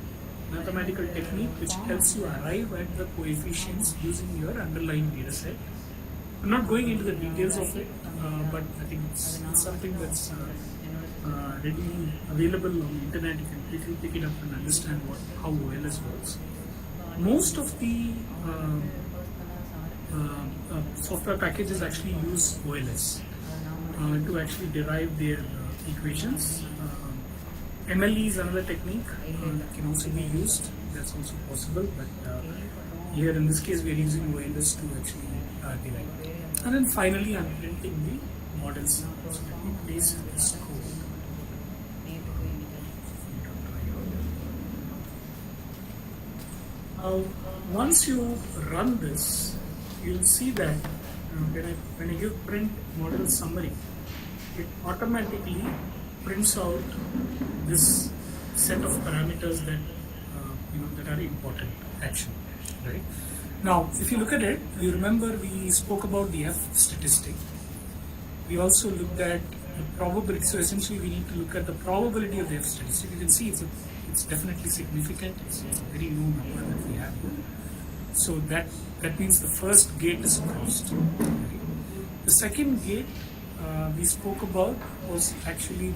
mathematical technique which helps you arrive at the coefficients using your underlying data set. I'm not going into the details of it, but I think it's something that's readily available on the internet. You can quickly pick it up and understand how OLS works. Most of the software packages actually use OLS to actually derive their equations. MLE is another technique that can also be used. That's also possible, but here in this case we are using OLS to actually derive. And then finally I'm printing the models. So let me place this code. Now, once you run this, you'll see that when I give print model summary, it automatically prints out this set of parameters that that are important actually, right? Now, if you look at it, you remember we spoke about the F statistic. We also looked at the probability. So essentially, we need to look at the probability of the F statistic. You can see it's definitely significant. It's a very low number that we have here. So that means the first gate is crossed. Okay. The second gate we spoke about was actually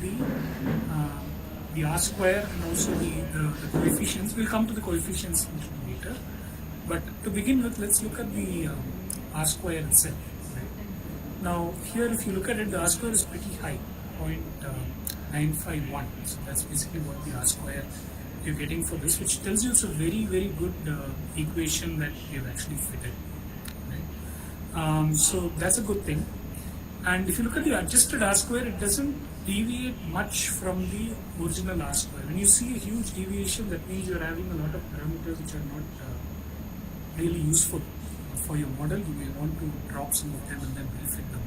the R square and also the coefficients. We'll come to the coefficients a little later. But to begin with, let's look at the R square itself. Right? Now here, if you look at it, the R square is pretty high, 0.951. So that's basically what the R square you're getting for this, which tells you it's a very, very good equation that you've actually fitted. Right? So that's a good thing. And if you look at the adjusted R square, it doesn't deviate much from the original R square. When you see a huge deviation, that means you're having a lot of parameters which are not really useful for your model. You may want to drop some of them and then refit them.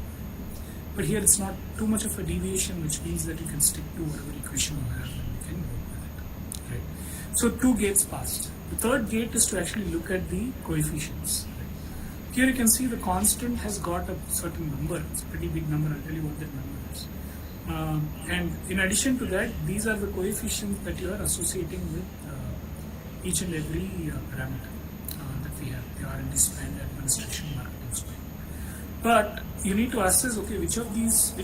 But here it's not too much of a deviation, which means that you can stick to whatever equation you have and you can work with it. Right? So 2 gates passed. The third gate is to actually look at the coefficients. Right? Here you can see the constant has got a certain number. It's a pretty big number. I'll tell you what that number is. And in addition to that, these are the coefficients that you are associating with each and every parameter that we have, the R&D spend, administration, marketing spend. But you need to assess, okay, which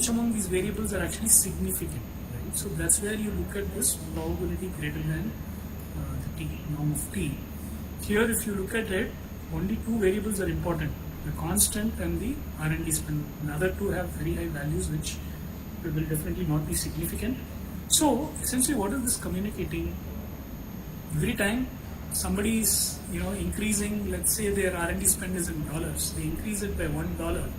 among these variables are actually significant, right? right? So that's where you look at this probability greater than the t, norm of t. Here, if you look at it, only two variables are important: the constant and the R&D spend. The other two have very high values, which will definitely not be significant. So essentially, what is this communicating? Every time somebody is increasing, let's say their R&D spend is in dollars, they increase it by $1,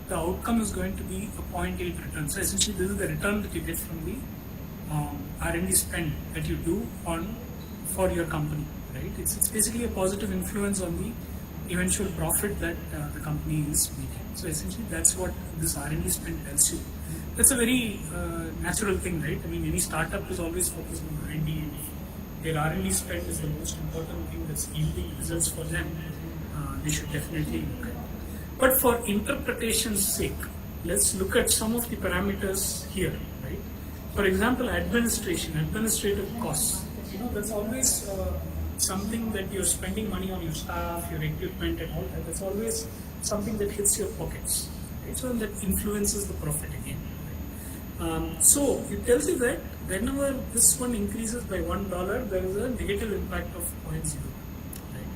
the outcome is going to be a 0.8 return. So essentially, this is the return that you get from the R&D spend that you do for your company, right? It's basically a positive influence on the eventual profit that the company is making. So essentially, that's what this R&D spend tells you. That's a very natural thing, right? I mean, any startup is always focused on R&D. Their R&D spend is the most important thing that's yielding results for them. They should definitely look at. But for interpretation's sake, let's look at some of the parameters here, right? For example, administrative costs. That's always something that you're spending money on your staff, your equipment, and all that. That's always something that hits your pockets, right? So that influences the profit again. Right? So it tells you that whenever this one increases by $1, there is a negative impact of 0.0. Right?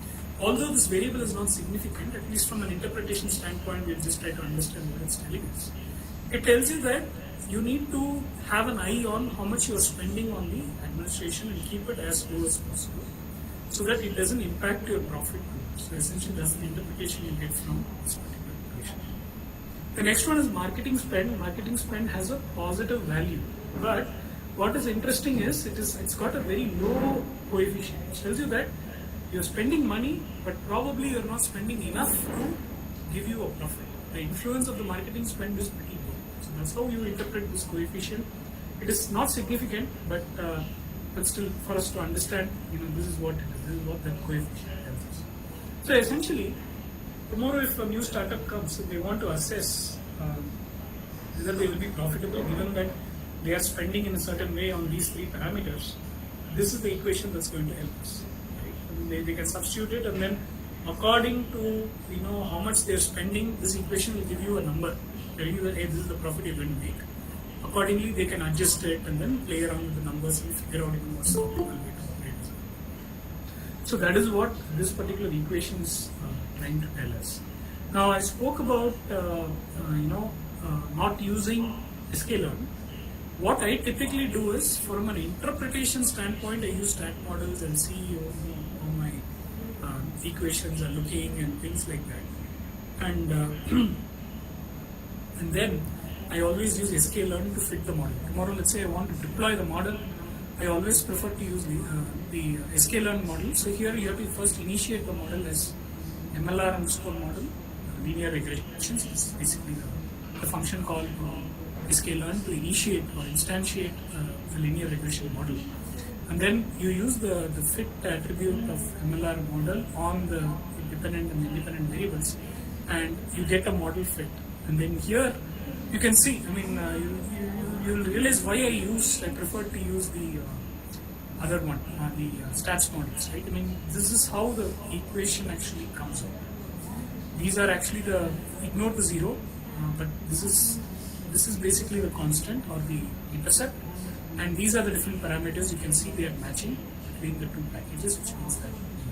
Although this variable is not significant, at least from an interpretation standpoint, we'll just try to understand what it's telling us. It tells you that you need to have an eye on how much you are spending on the administration and keep it as low as possible, so that it doesn't impact your profit. So essentially, that's the interpretation you get from this particular equation. The next one is marketing spend. Marketing spend has a positive value, but what is interesting is it's got a very low coefficient. It tells you that you're spending money, but probably you're not spending enough to give you a profit. The influence of the marketing spend is pretty low. So that's how you interpret this coefficient. It is not significant, but still, for us to understand, this is what it is. This is what that coefficient tells us. So essentially, tomorrow if a new startup comes and they want to assess whether they will be profitable, given that they are spending in a certain way on these three parameters, this is the equation that's going to help us. Right? I mean, they can substitute it, and then according to how much they're spending, this equation will give you a number, telling you that hey, this is the profit you're going to make. Accordingly, they can adjust it and then play around with the numbers and figure out what's the optimal way to operate. So that is what this particular equation is trying to tell us. Now, I spoke about not using sklearn. What I typically do is, from an interpretation standpoint, I use stat models and see how my equations are looking and things like that. And and then I always use sklearn to fit the model. Tomorrow, let's say I want to deploy the model, I always prefer to use the sklearn model. So here you have to first initiate the model as MLR underscore model, linear regressions. It's basically the function called sklearn to initiate or instantiate the linear regression model. And then you use the fit attribute of MLR model on the dependent and independent variables, and you get a model fit. And then here you can see, I mean, you'll realize why I prefer to use the other one, the stats models, right? I mean, this is how the equation actually comes out. These are actually ignore the zero, but this is basically the constant or the intercept, and these are the different parameters. You can see they are matching between the two packages, which means that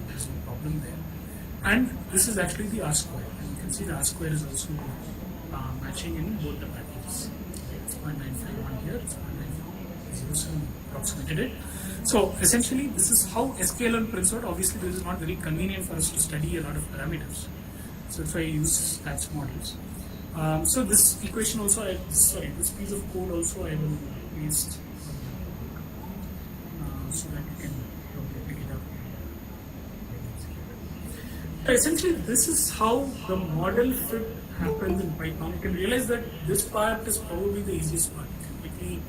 there's no problem there. And this is actually the R square, and you can see the R square is also matching in both the packages. It's 0.951 here, it's 0.907, approximated it. So essentially, this is how sklearn prints out. Obviously, this is not very convenient for us to study a lot of parameters, so that's why I use stats models. So this equation also, this piece of code also I will paste so that you can probably pick it up. So essentially, this is how the model fit happens in Python. You can realize that this part is probably the easiest part. You can quickly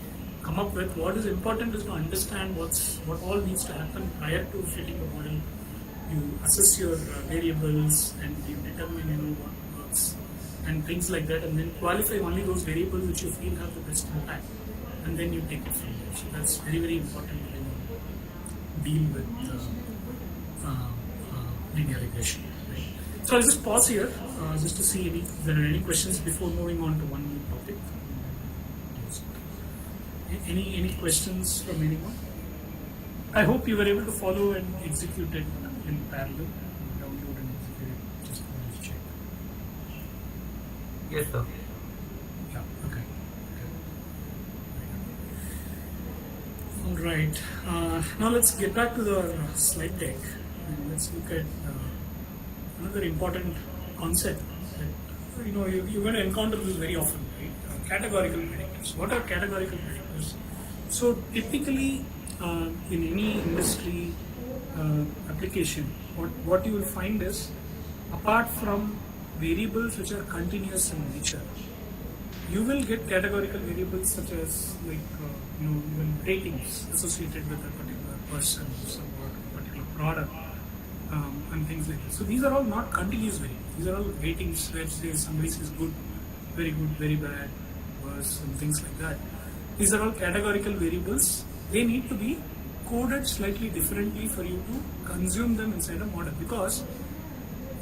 come up with what is important is to understand what all needs to happen prior to fitting the model. You assess your variables and you determine what works and things like that, and then qualify only those variables which you feel have the best impact, and then you take it from there. So that's very, very important when you deal with linear regression. Right? So I'll just pause here just to see if there are any questions before moving on to one new topic. Any questions from anyone? I hope you were able to follow and execute it in parallel. Download and execute it. Just wanted to check. Yes, sir. Yeah. Okay. All right. Now let's get back to the slide deck and let's look at another important concept that you're going to encounter this very often, right? Categorical predictors. What are categorical predictors? So typically in any industry application, what you will find is, apart from variables which are continuous in nature, you will get categorical variables such as even ratings associated with a particular person, or a particular product, and things like that. So these are all not continuous variables. These are all ratings where say somebody says good, very bad, worse, and things like that. These are all categorical variables. They need to be coded slightly differently for you to consume them inside a model, because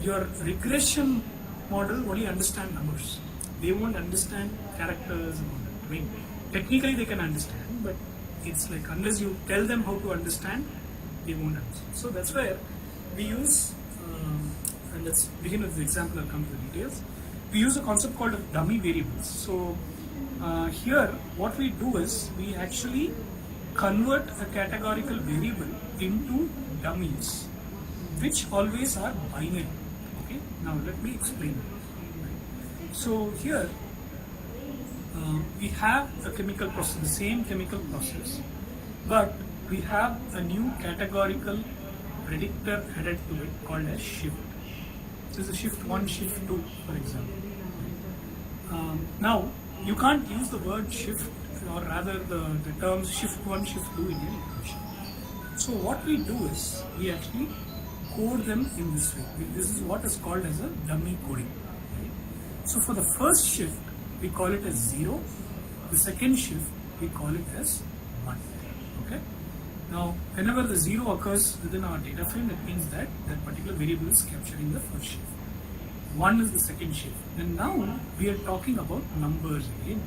your regression model only understand numbers. They won't understand characters and all that. I mean, technically they can understand, but it's like unless you tell them how to understand, they won't understand. So that's where we use, and let's begin with the example, I'll come to the details. We use a concept called dummy variables. So here what we do is we actually convert a categorical variable into dummies, which always are binary. Okay, now let me explain. So here we have a chemical process, the same chemical process, but we have a new categorical predictor added to it called as shift. This is shift 1, shift 2, for example. Now you can't use the word shift, or rather the terms shift 1, shift 2 in your equation. So what we do is we actually code them in this way. This is what is called as a dummy coding. So for the first shift, we call it as 0. The second shift, we call it as 1. Okay. Now, whenever the 0 occurs within our data frame, that means that that particular variable is capturing the first shift. 1 is the second shift. And now we are talking about numbers again.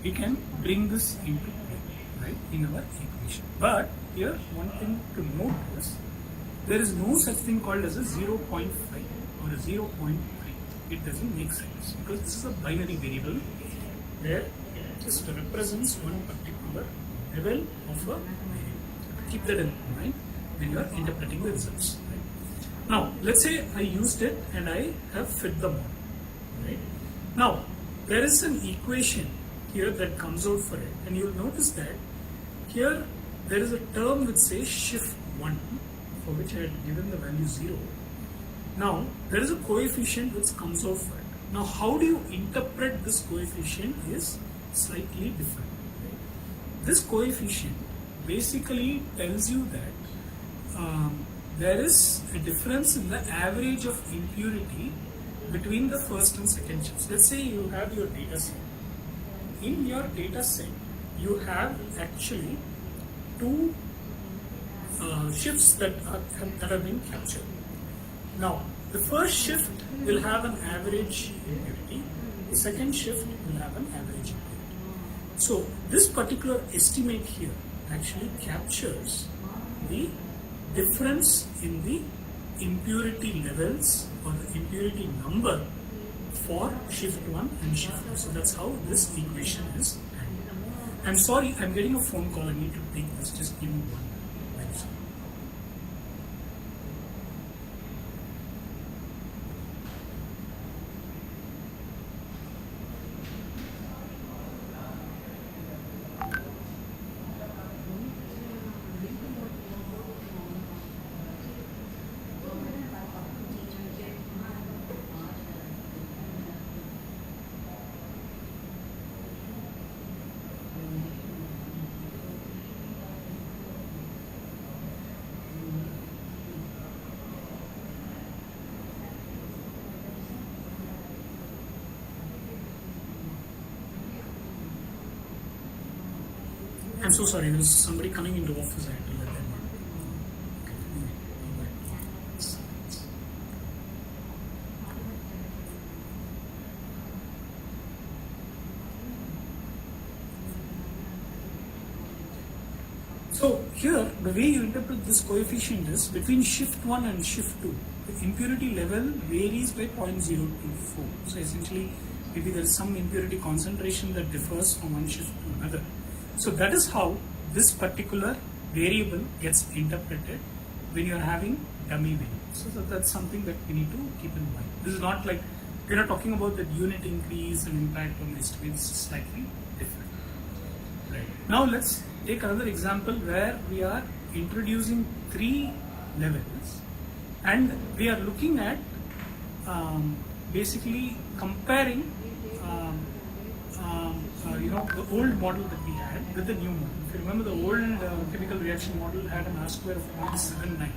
We can bring this into play, right, in our equation. But here, one thing to note is there is no such thing called as a 0.5 or a 0.3. It doesn't make sense, because this is a binary variable where it just represents one particular level of a variable. Keep that in mind when you are interpreting the results. Right? Now, let's say I used it and I have fit the model. Right? Now, there is an equation here that comes out for it, and you'll notice that here there is a term which says shift 1, for which I had given the value 0. Now, there is a coefficient which comes out for it. Now, how do you interpret this coefficient is slightly different. Right? This coefficient basically tells you that there is a difference in the average of impurity between the first and second shifts. Let's say you have your data set. In your data set, you have actually two shifts that have been captured. Now, the first shift will have an average impurity, the second shift will have an average impurity. So, this particular estimate here actually captures the difference in the impurity levels or the impurity number for shift 1 and shift 2. So, that's how this equation is handled. I'm sorry, I'm getting a phone call, I need to take this, just give me 1 minute. I'm so sorry, there was somebody coming into office, I had to let them know. So here, the way you interpret this coefficient is between shift 1 and shift 2, the impurity level varies by 0.024. So essentially, maybe there is some impurity concentration that differs from one shift to another. So that is how this particular variable gets interpreted when you are having dummy variables. So that's something that we need to keep in mind. This is not like, we're not talking about that unit increase and impact on estimates, slightly different. Right. Now let's take another example where we are introducing 3 levels and we are looking at basically comparing the old model that we had with the new model. If you remember, the old chemical reaction model had an R square of 0.79,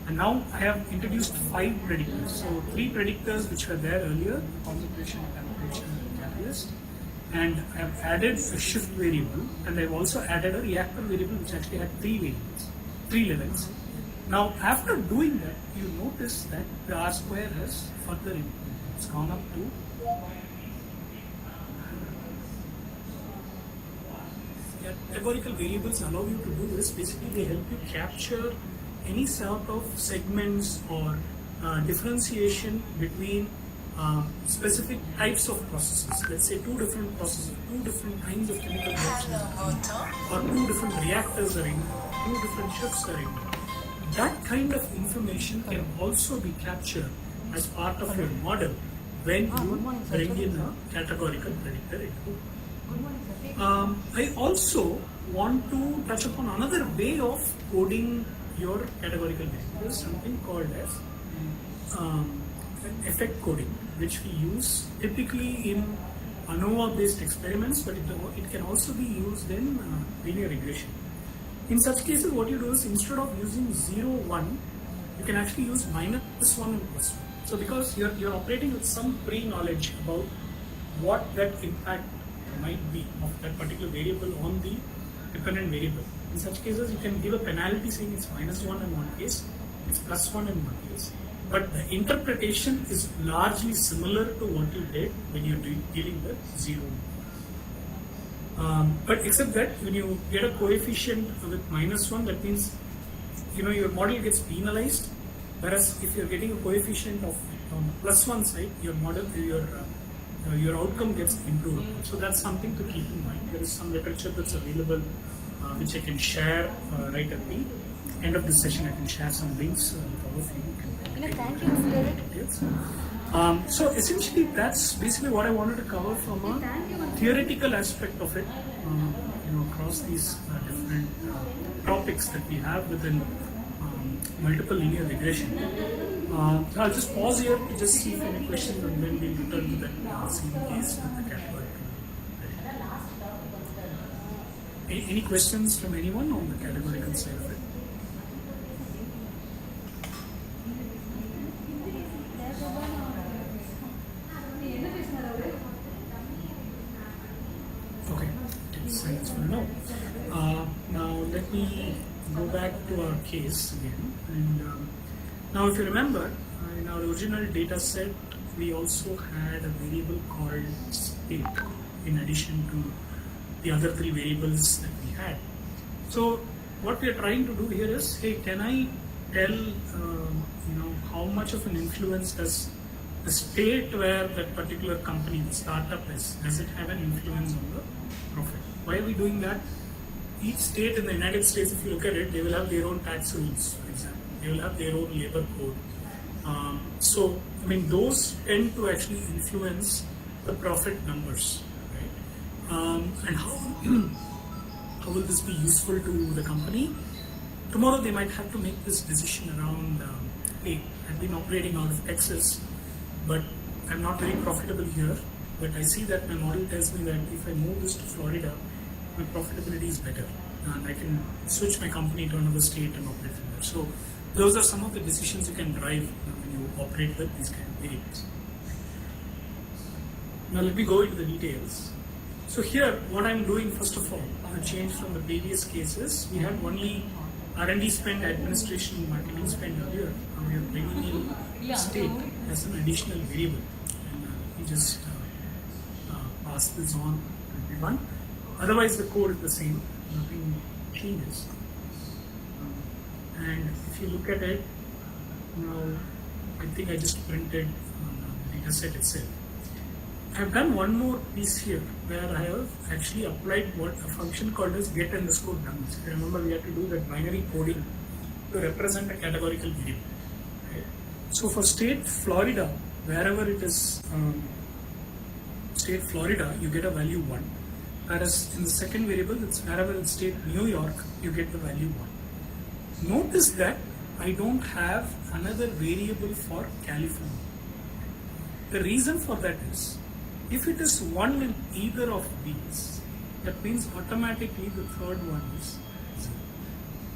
and now I have introduced 5 predictors. So 3 predictors which were there earlier, concentration, temperature, and catalyst, and I have added a shift variable, and I have also added a reactor variable which actually had 3 variables, 3 levels. Now after doing that, you notice that the R square has further improved. It's gone up to categorical variables allow you to do this. Basically, they help you capture any sort of segments or differentiation between specific types of processes. Let's say 2 different processes, 2 different kinds of chemical reactions, or 2 different reactors are in, 2 different shifts are in. That kind of information can also be captured as part of your model when you bring in a categorical predictor into. I also want to touch upon another way of coding your categorical variables, something called as effect coding, which we use typically in ANOVA based experiments, but it can also be used in linear regression. In such cases, what you do is instead of using 0, 1, you can actually use -1 and +1. So because you're operating with some pre-knowledge about what that impact might be of that particular variable on the dependent variable. In such cases, you can give a penalty saying it's -1 in one case, it's +1 in one case. But the interpretation is largely similar to what you did when you're dealing with 0. But except that when you get a coefficient with -1, that means your model gets penalized. Whereas if you're getting a coefficient of +1 side, your model, your outcome gets improved. So that's something to keep in mind. There is some literature that's available which I can share right at the end of this session. I can share some links with all of you. Thank you. So essentially, that's basically what I wanted to cover from a theoretical aspect of it. Across these different topics that we have within multiple linear regression. So I'll just pause here to just see if any questions, and then we'll return to that same case with the categorical. Any questions from anyone on the categorical side of it? Okay, thanks for now. Now let me go back to our case again. And now if you remember, in our original data set, we also had a variable called state in addition to the other 3 variables that we had. So what we are trying to do here is, hey, can I tell how much of an influence does the state where that particular company, the startup is, does it have an influence on the profit? Why are we doing that? Each state in the United States, if you look at it, they will have their own tax rules, for example. They will have their own labor code. Those tend to actually influence the profit numbers, right? And how will this be useful to the company? Tomorrow they might have to make this decision around, hey, I've been operating out of Texas, but I'm not very profitable here. But I see that my model tells me that if I move this to Florida, my profitability is better, and I can switch my company to another state and operate from there. So those are some of the decisions you can drive when you operate with these kind of variables. Now let me go into the details. So here, what I'm doing first of all, a change from the previous cases, we had only R&D spend, administration, and marketing spend earlier. Now we are bringing in state as an additional variable. And we just pass this on to everyone. Otherwise, the code is the same. Nothing changes. And if you look at it, now I think I just printed the data set itself. I have done one more piece here where I have actually applied what a function called as get underscore dummies. If you remember, we had to do that binary coding to represent a categorical variable. Right? So for state Florida, wherever it is state Florida, you get a value 1. Whereas in the second variable, it's wherever it's state New York, you get the value 1. Notice that I don't have another variable for California. The reason for that is, if it is 1 in either of these, that means automatically the third one is 0.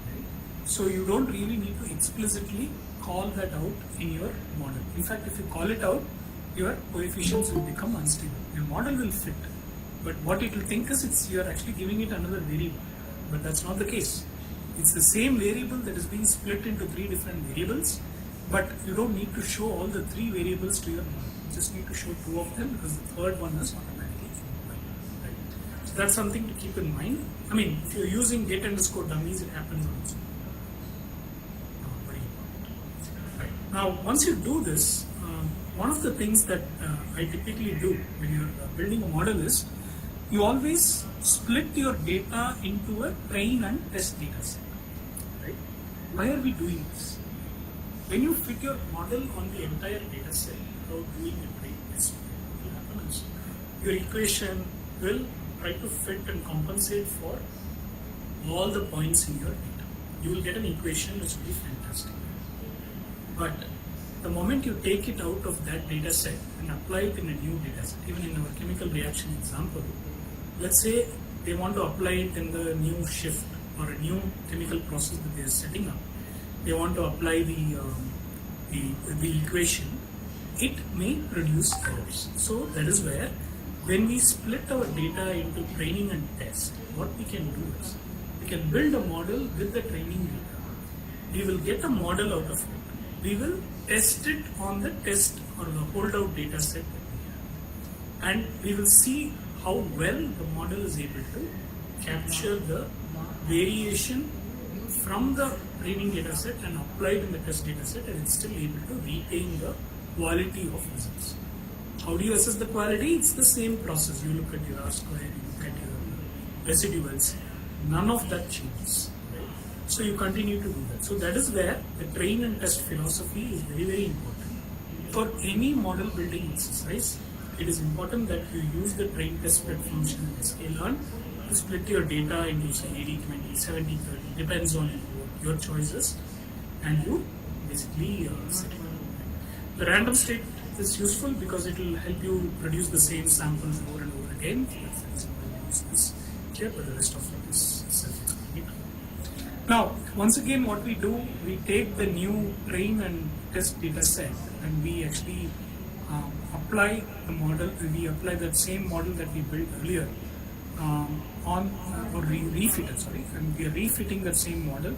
Right? So you don't really need to explicitly call that out in your model. In fact, if you call it out, your coefficients will become unstable. Your model will fit, but what it will think is you are actually giving it another variable. But that's not the case. It's the same variable that is being split into 3 different variables, but you don't need to show all the 3 variables to your model. You just need to show 2 of them because the third one is automatically implied. Right? So that's something to keep in mind. I mean, if you're using get underscore dummies, it happens also. Very important. Right. Now, once you do this, one of the things that I typically do when you're building a model is you always split your data into a train and test data set. Right? Why are we doing this? When you fit your model on the entire data set without doing a train test, what will happen is your equation will try to fit and compensate for all the points in your data. You will get an equation which will be fantastic. But the moment you take it out of that data set and apply it in a new data set, even in our chemical reaction example, let's say they want to apply it in the new shift or a new chemical process that they are setting up. They want to apply the equation. It may produce errors. So that is where, when we split our data into training and test, what we can do is we can build a model with the training data. We will get a model out of it. We will test it on the test or the holdout data set that we have. And we will see how well the model is able to capture the variation from the training data set and apply it in the test data set, and it's still able to retain the quality of results. How do you assess the quality? It's the same process. You look at your R square, you look at your residuals. None of that changes. Right? So you continue to do that. So that is where the train and test philosophy is very, very important. For any model building exercise, it is important that you use the train test spread function in sklearn to split your data into say 80-20, 70-30, depends on your choices, and you basically set it. The random state is useful because it will help you produce the same samples over and over again. That's the reason why we use this here, but the rest of it is self-explanatory. Now, once again, what we do, we take the new train and test data set and we actually apply the model, we apply that same model that we built earlier or we refit it, and we are refitting that same model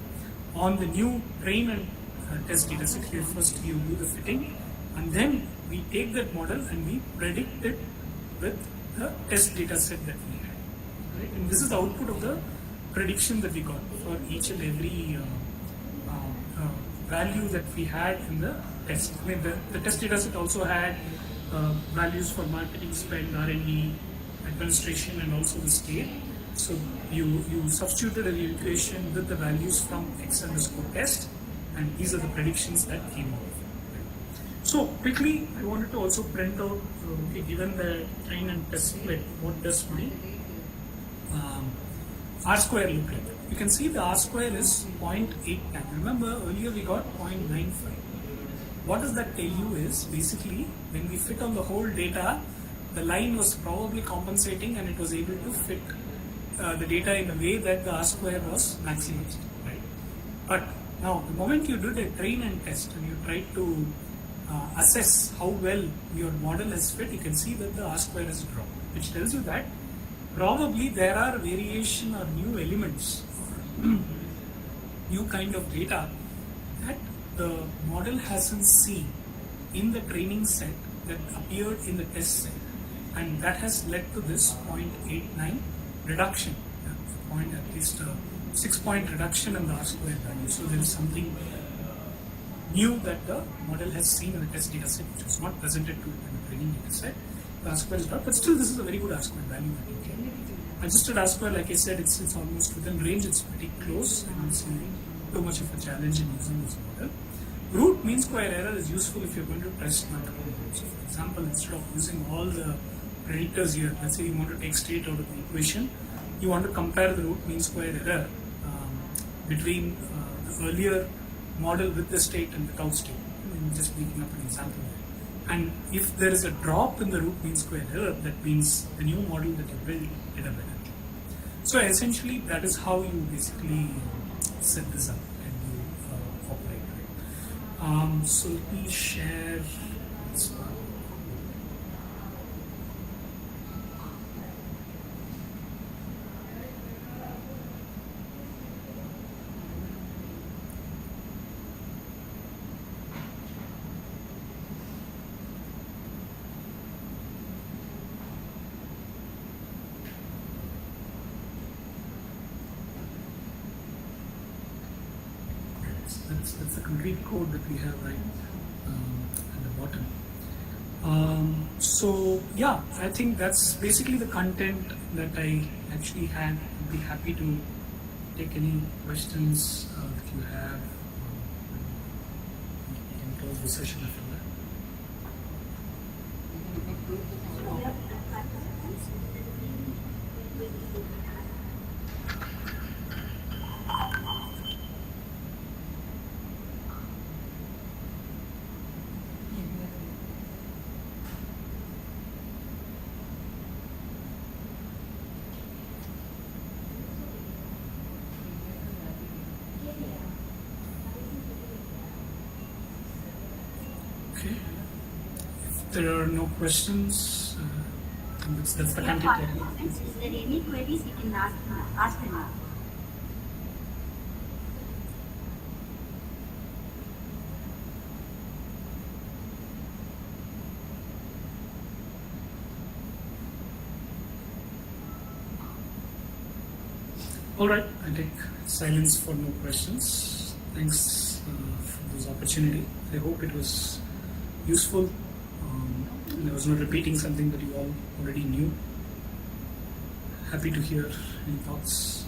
on the new train and test data set. Here first you do the fitting, and then we take that model and we predict it with the test data set that we had. Right? And this is the output of the prediction that we got for each and every value that we had in the test. I mean, the test data set also had values for marketing spend, R&D, administration, and also the state. So you substituted an equation with the values from x underscore test, and these are the predictions that came out. So quickly, I wanted to also print out, given the train and test split, what does my R square look like? You can see the R square is 0.89. Remember earlier we got 0.95. What does that tell you is basically when we fit on the whole data, the line was probably compensating and it was able to fit the data in a way that the R square was maximized. Right? But now the moment you do the train and test and you try to assess how well your model has fit, you can see that the R square has dropped, which tells you that probably there are variation or new elements or new kind of data that the model hasn't seen in the training set that appeared in the test set, and that has led to this 0.89 reduction, point at least 6-point reduction in the R square value. So there is something new that the model has seen in the test data set, which was not presented to it in the training data set. The R square is not, but still this is a very good R square value that you get. Adjusted R square, like I said, it's almost within range, it's pretty close. I don't see too much of a challenge in using this model. Root mean square error is useful if you're going to test multiple roots. So for example, instead of using all the predictors here, let's say you want to take state out of the equation, you want to compare the root mean square error between the earlier model with the state and the tau state. I'm just making up an example here. And if there is a drop in the root mean square error, that means the new model that you build did a better job. So essentially, that is how you basically set this up and you operate. Right? So let me share this one. That's the complete code that we have right at the bottom. So yeah, I think that's basically the content that I actually had. I'd be happy to take any questions that you have. You can close the session after that. Okay. If there are no questions, that's the content. Is there any queries you can ask them now? All right, I take silence for no questions. Thanks for this opportunity. I hope it was useful. And I was not repeating something that you all already knew. Happy to hear any thoughts.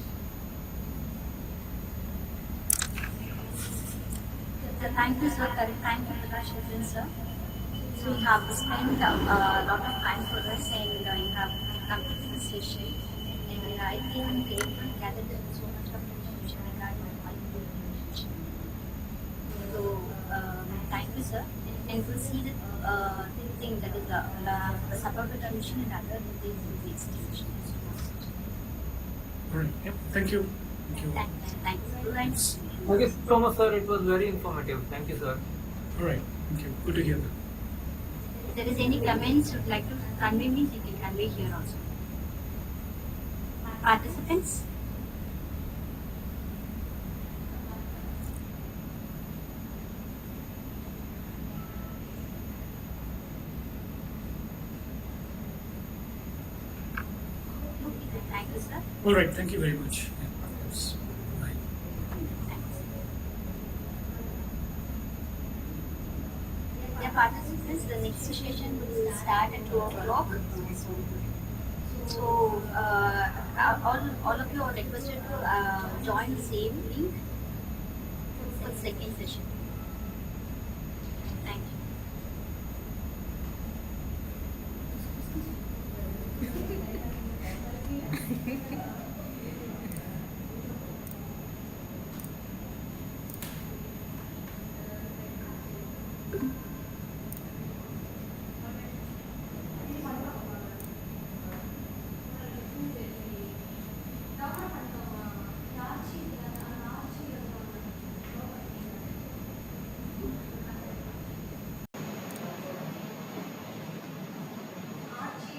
Thank you, sir. Thank you, Prakash, sir. So you have spent a lot of time for us and you have completed the session. And I think they gathered so much of information regarding multiple information. So thank you, sir. And we'll see the thing that is the suborbital emission and other things in the extinction. All right. Yep. Thank you. Thank you. Thanks. Thank you so much, sir. It was very informative. Thank you, sir. All right. Thank you. Good to hear that. If there is any comments you'd like to convey me, you can convey here also. Participants? Thank you, sir. All right. Thank you very much. Yeah, yes. Bye. Thanks. Yeah, participants, the next session will start at 2 o'clock. So, all of you are requested to join the same link for the second session.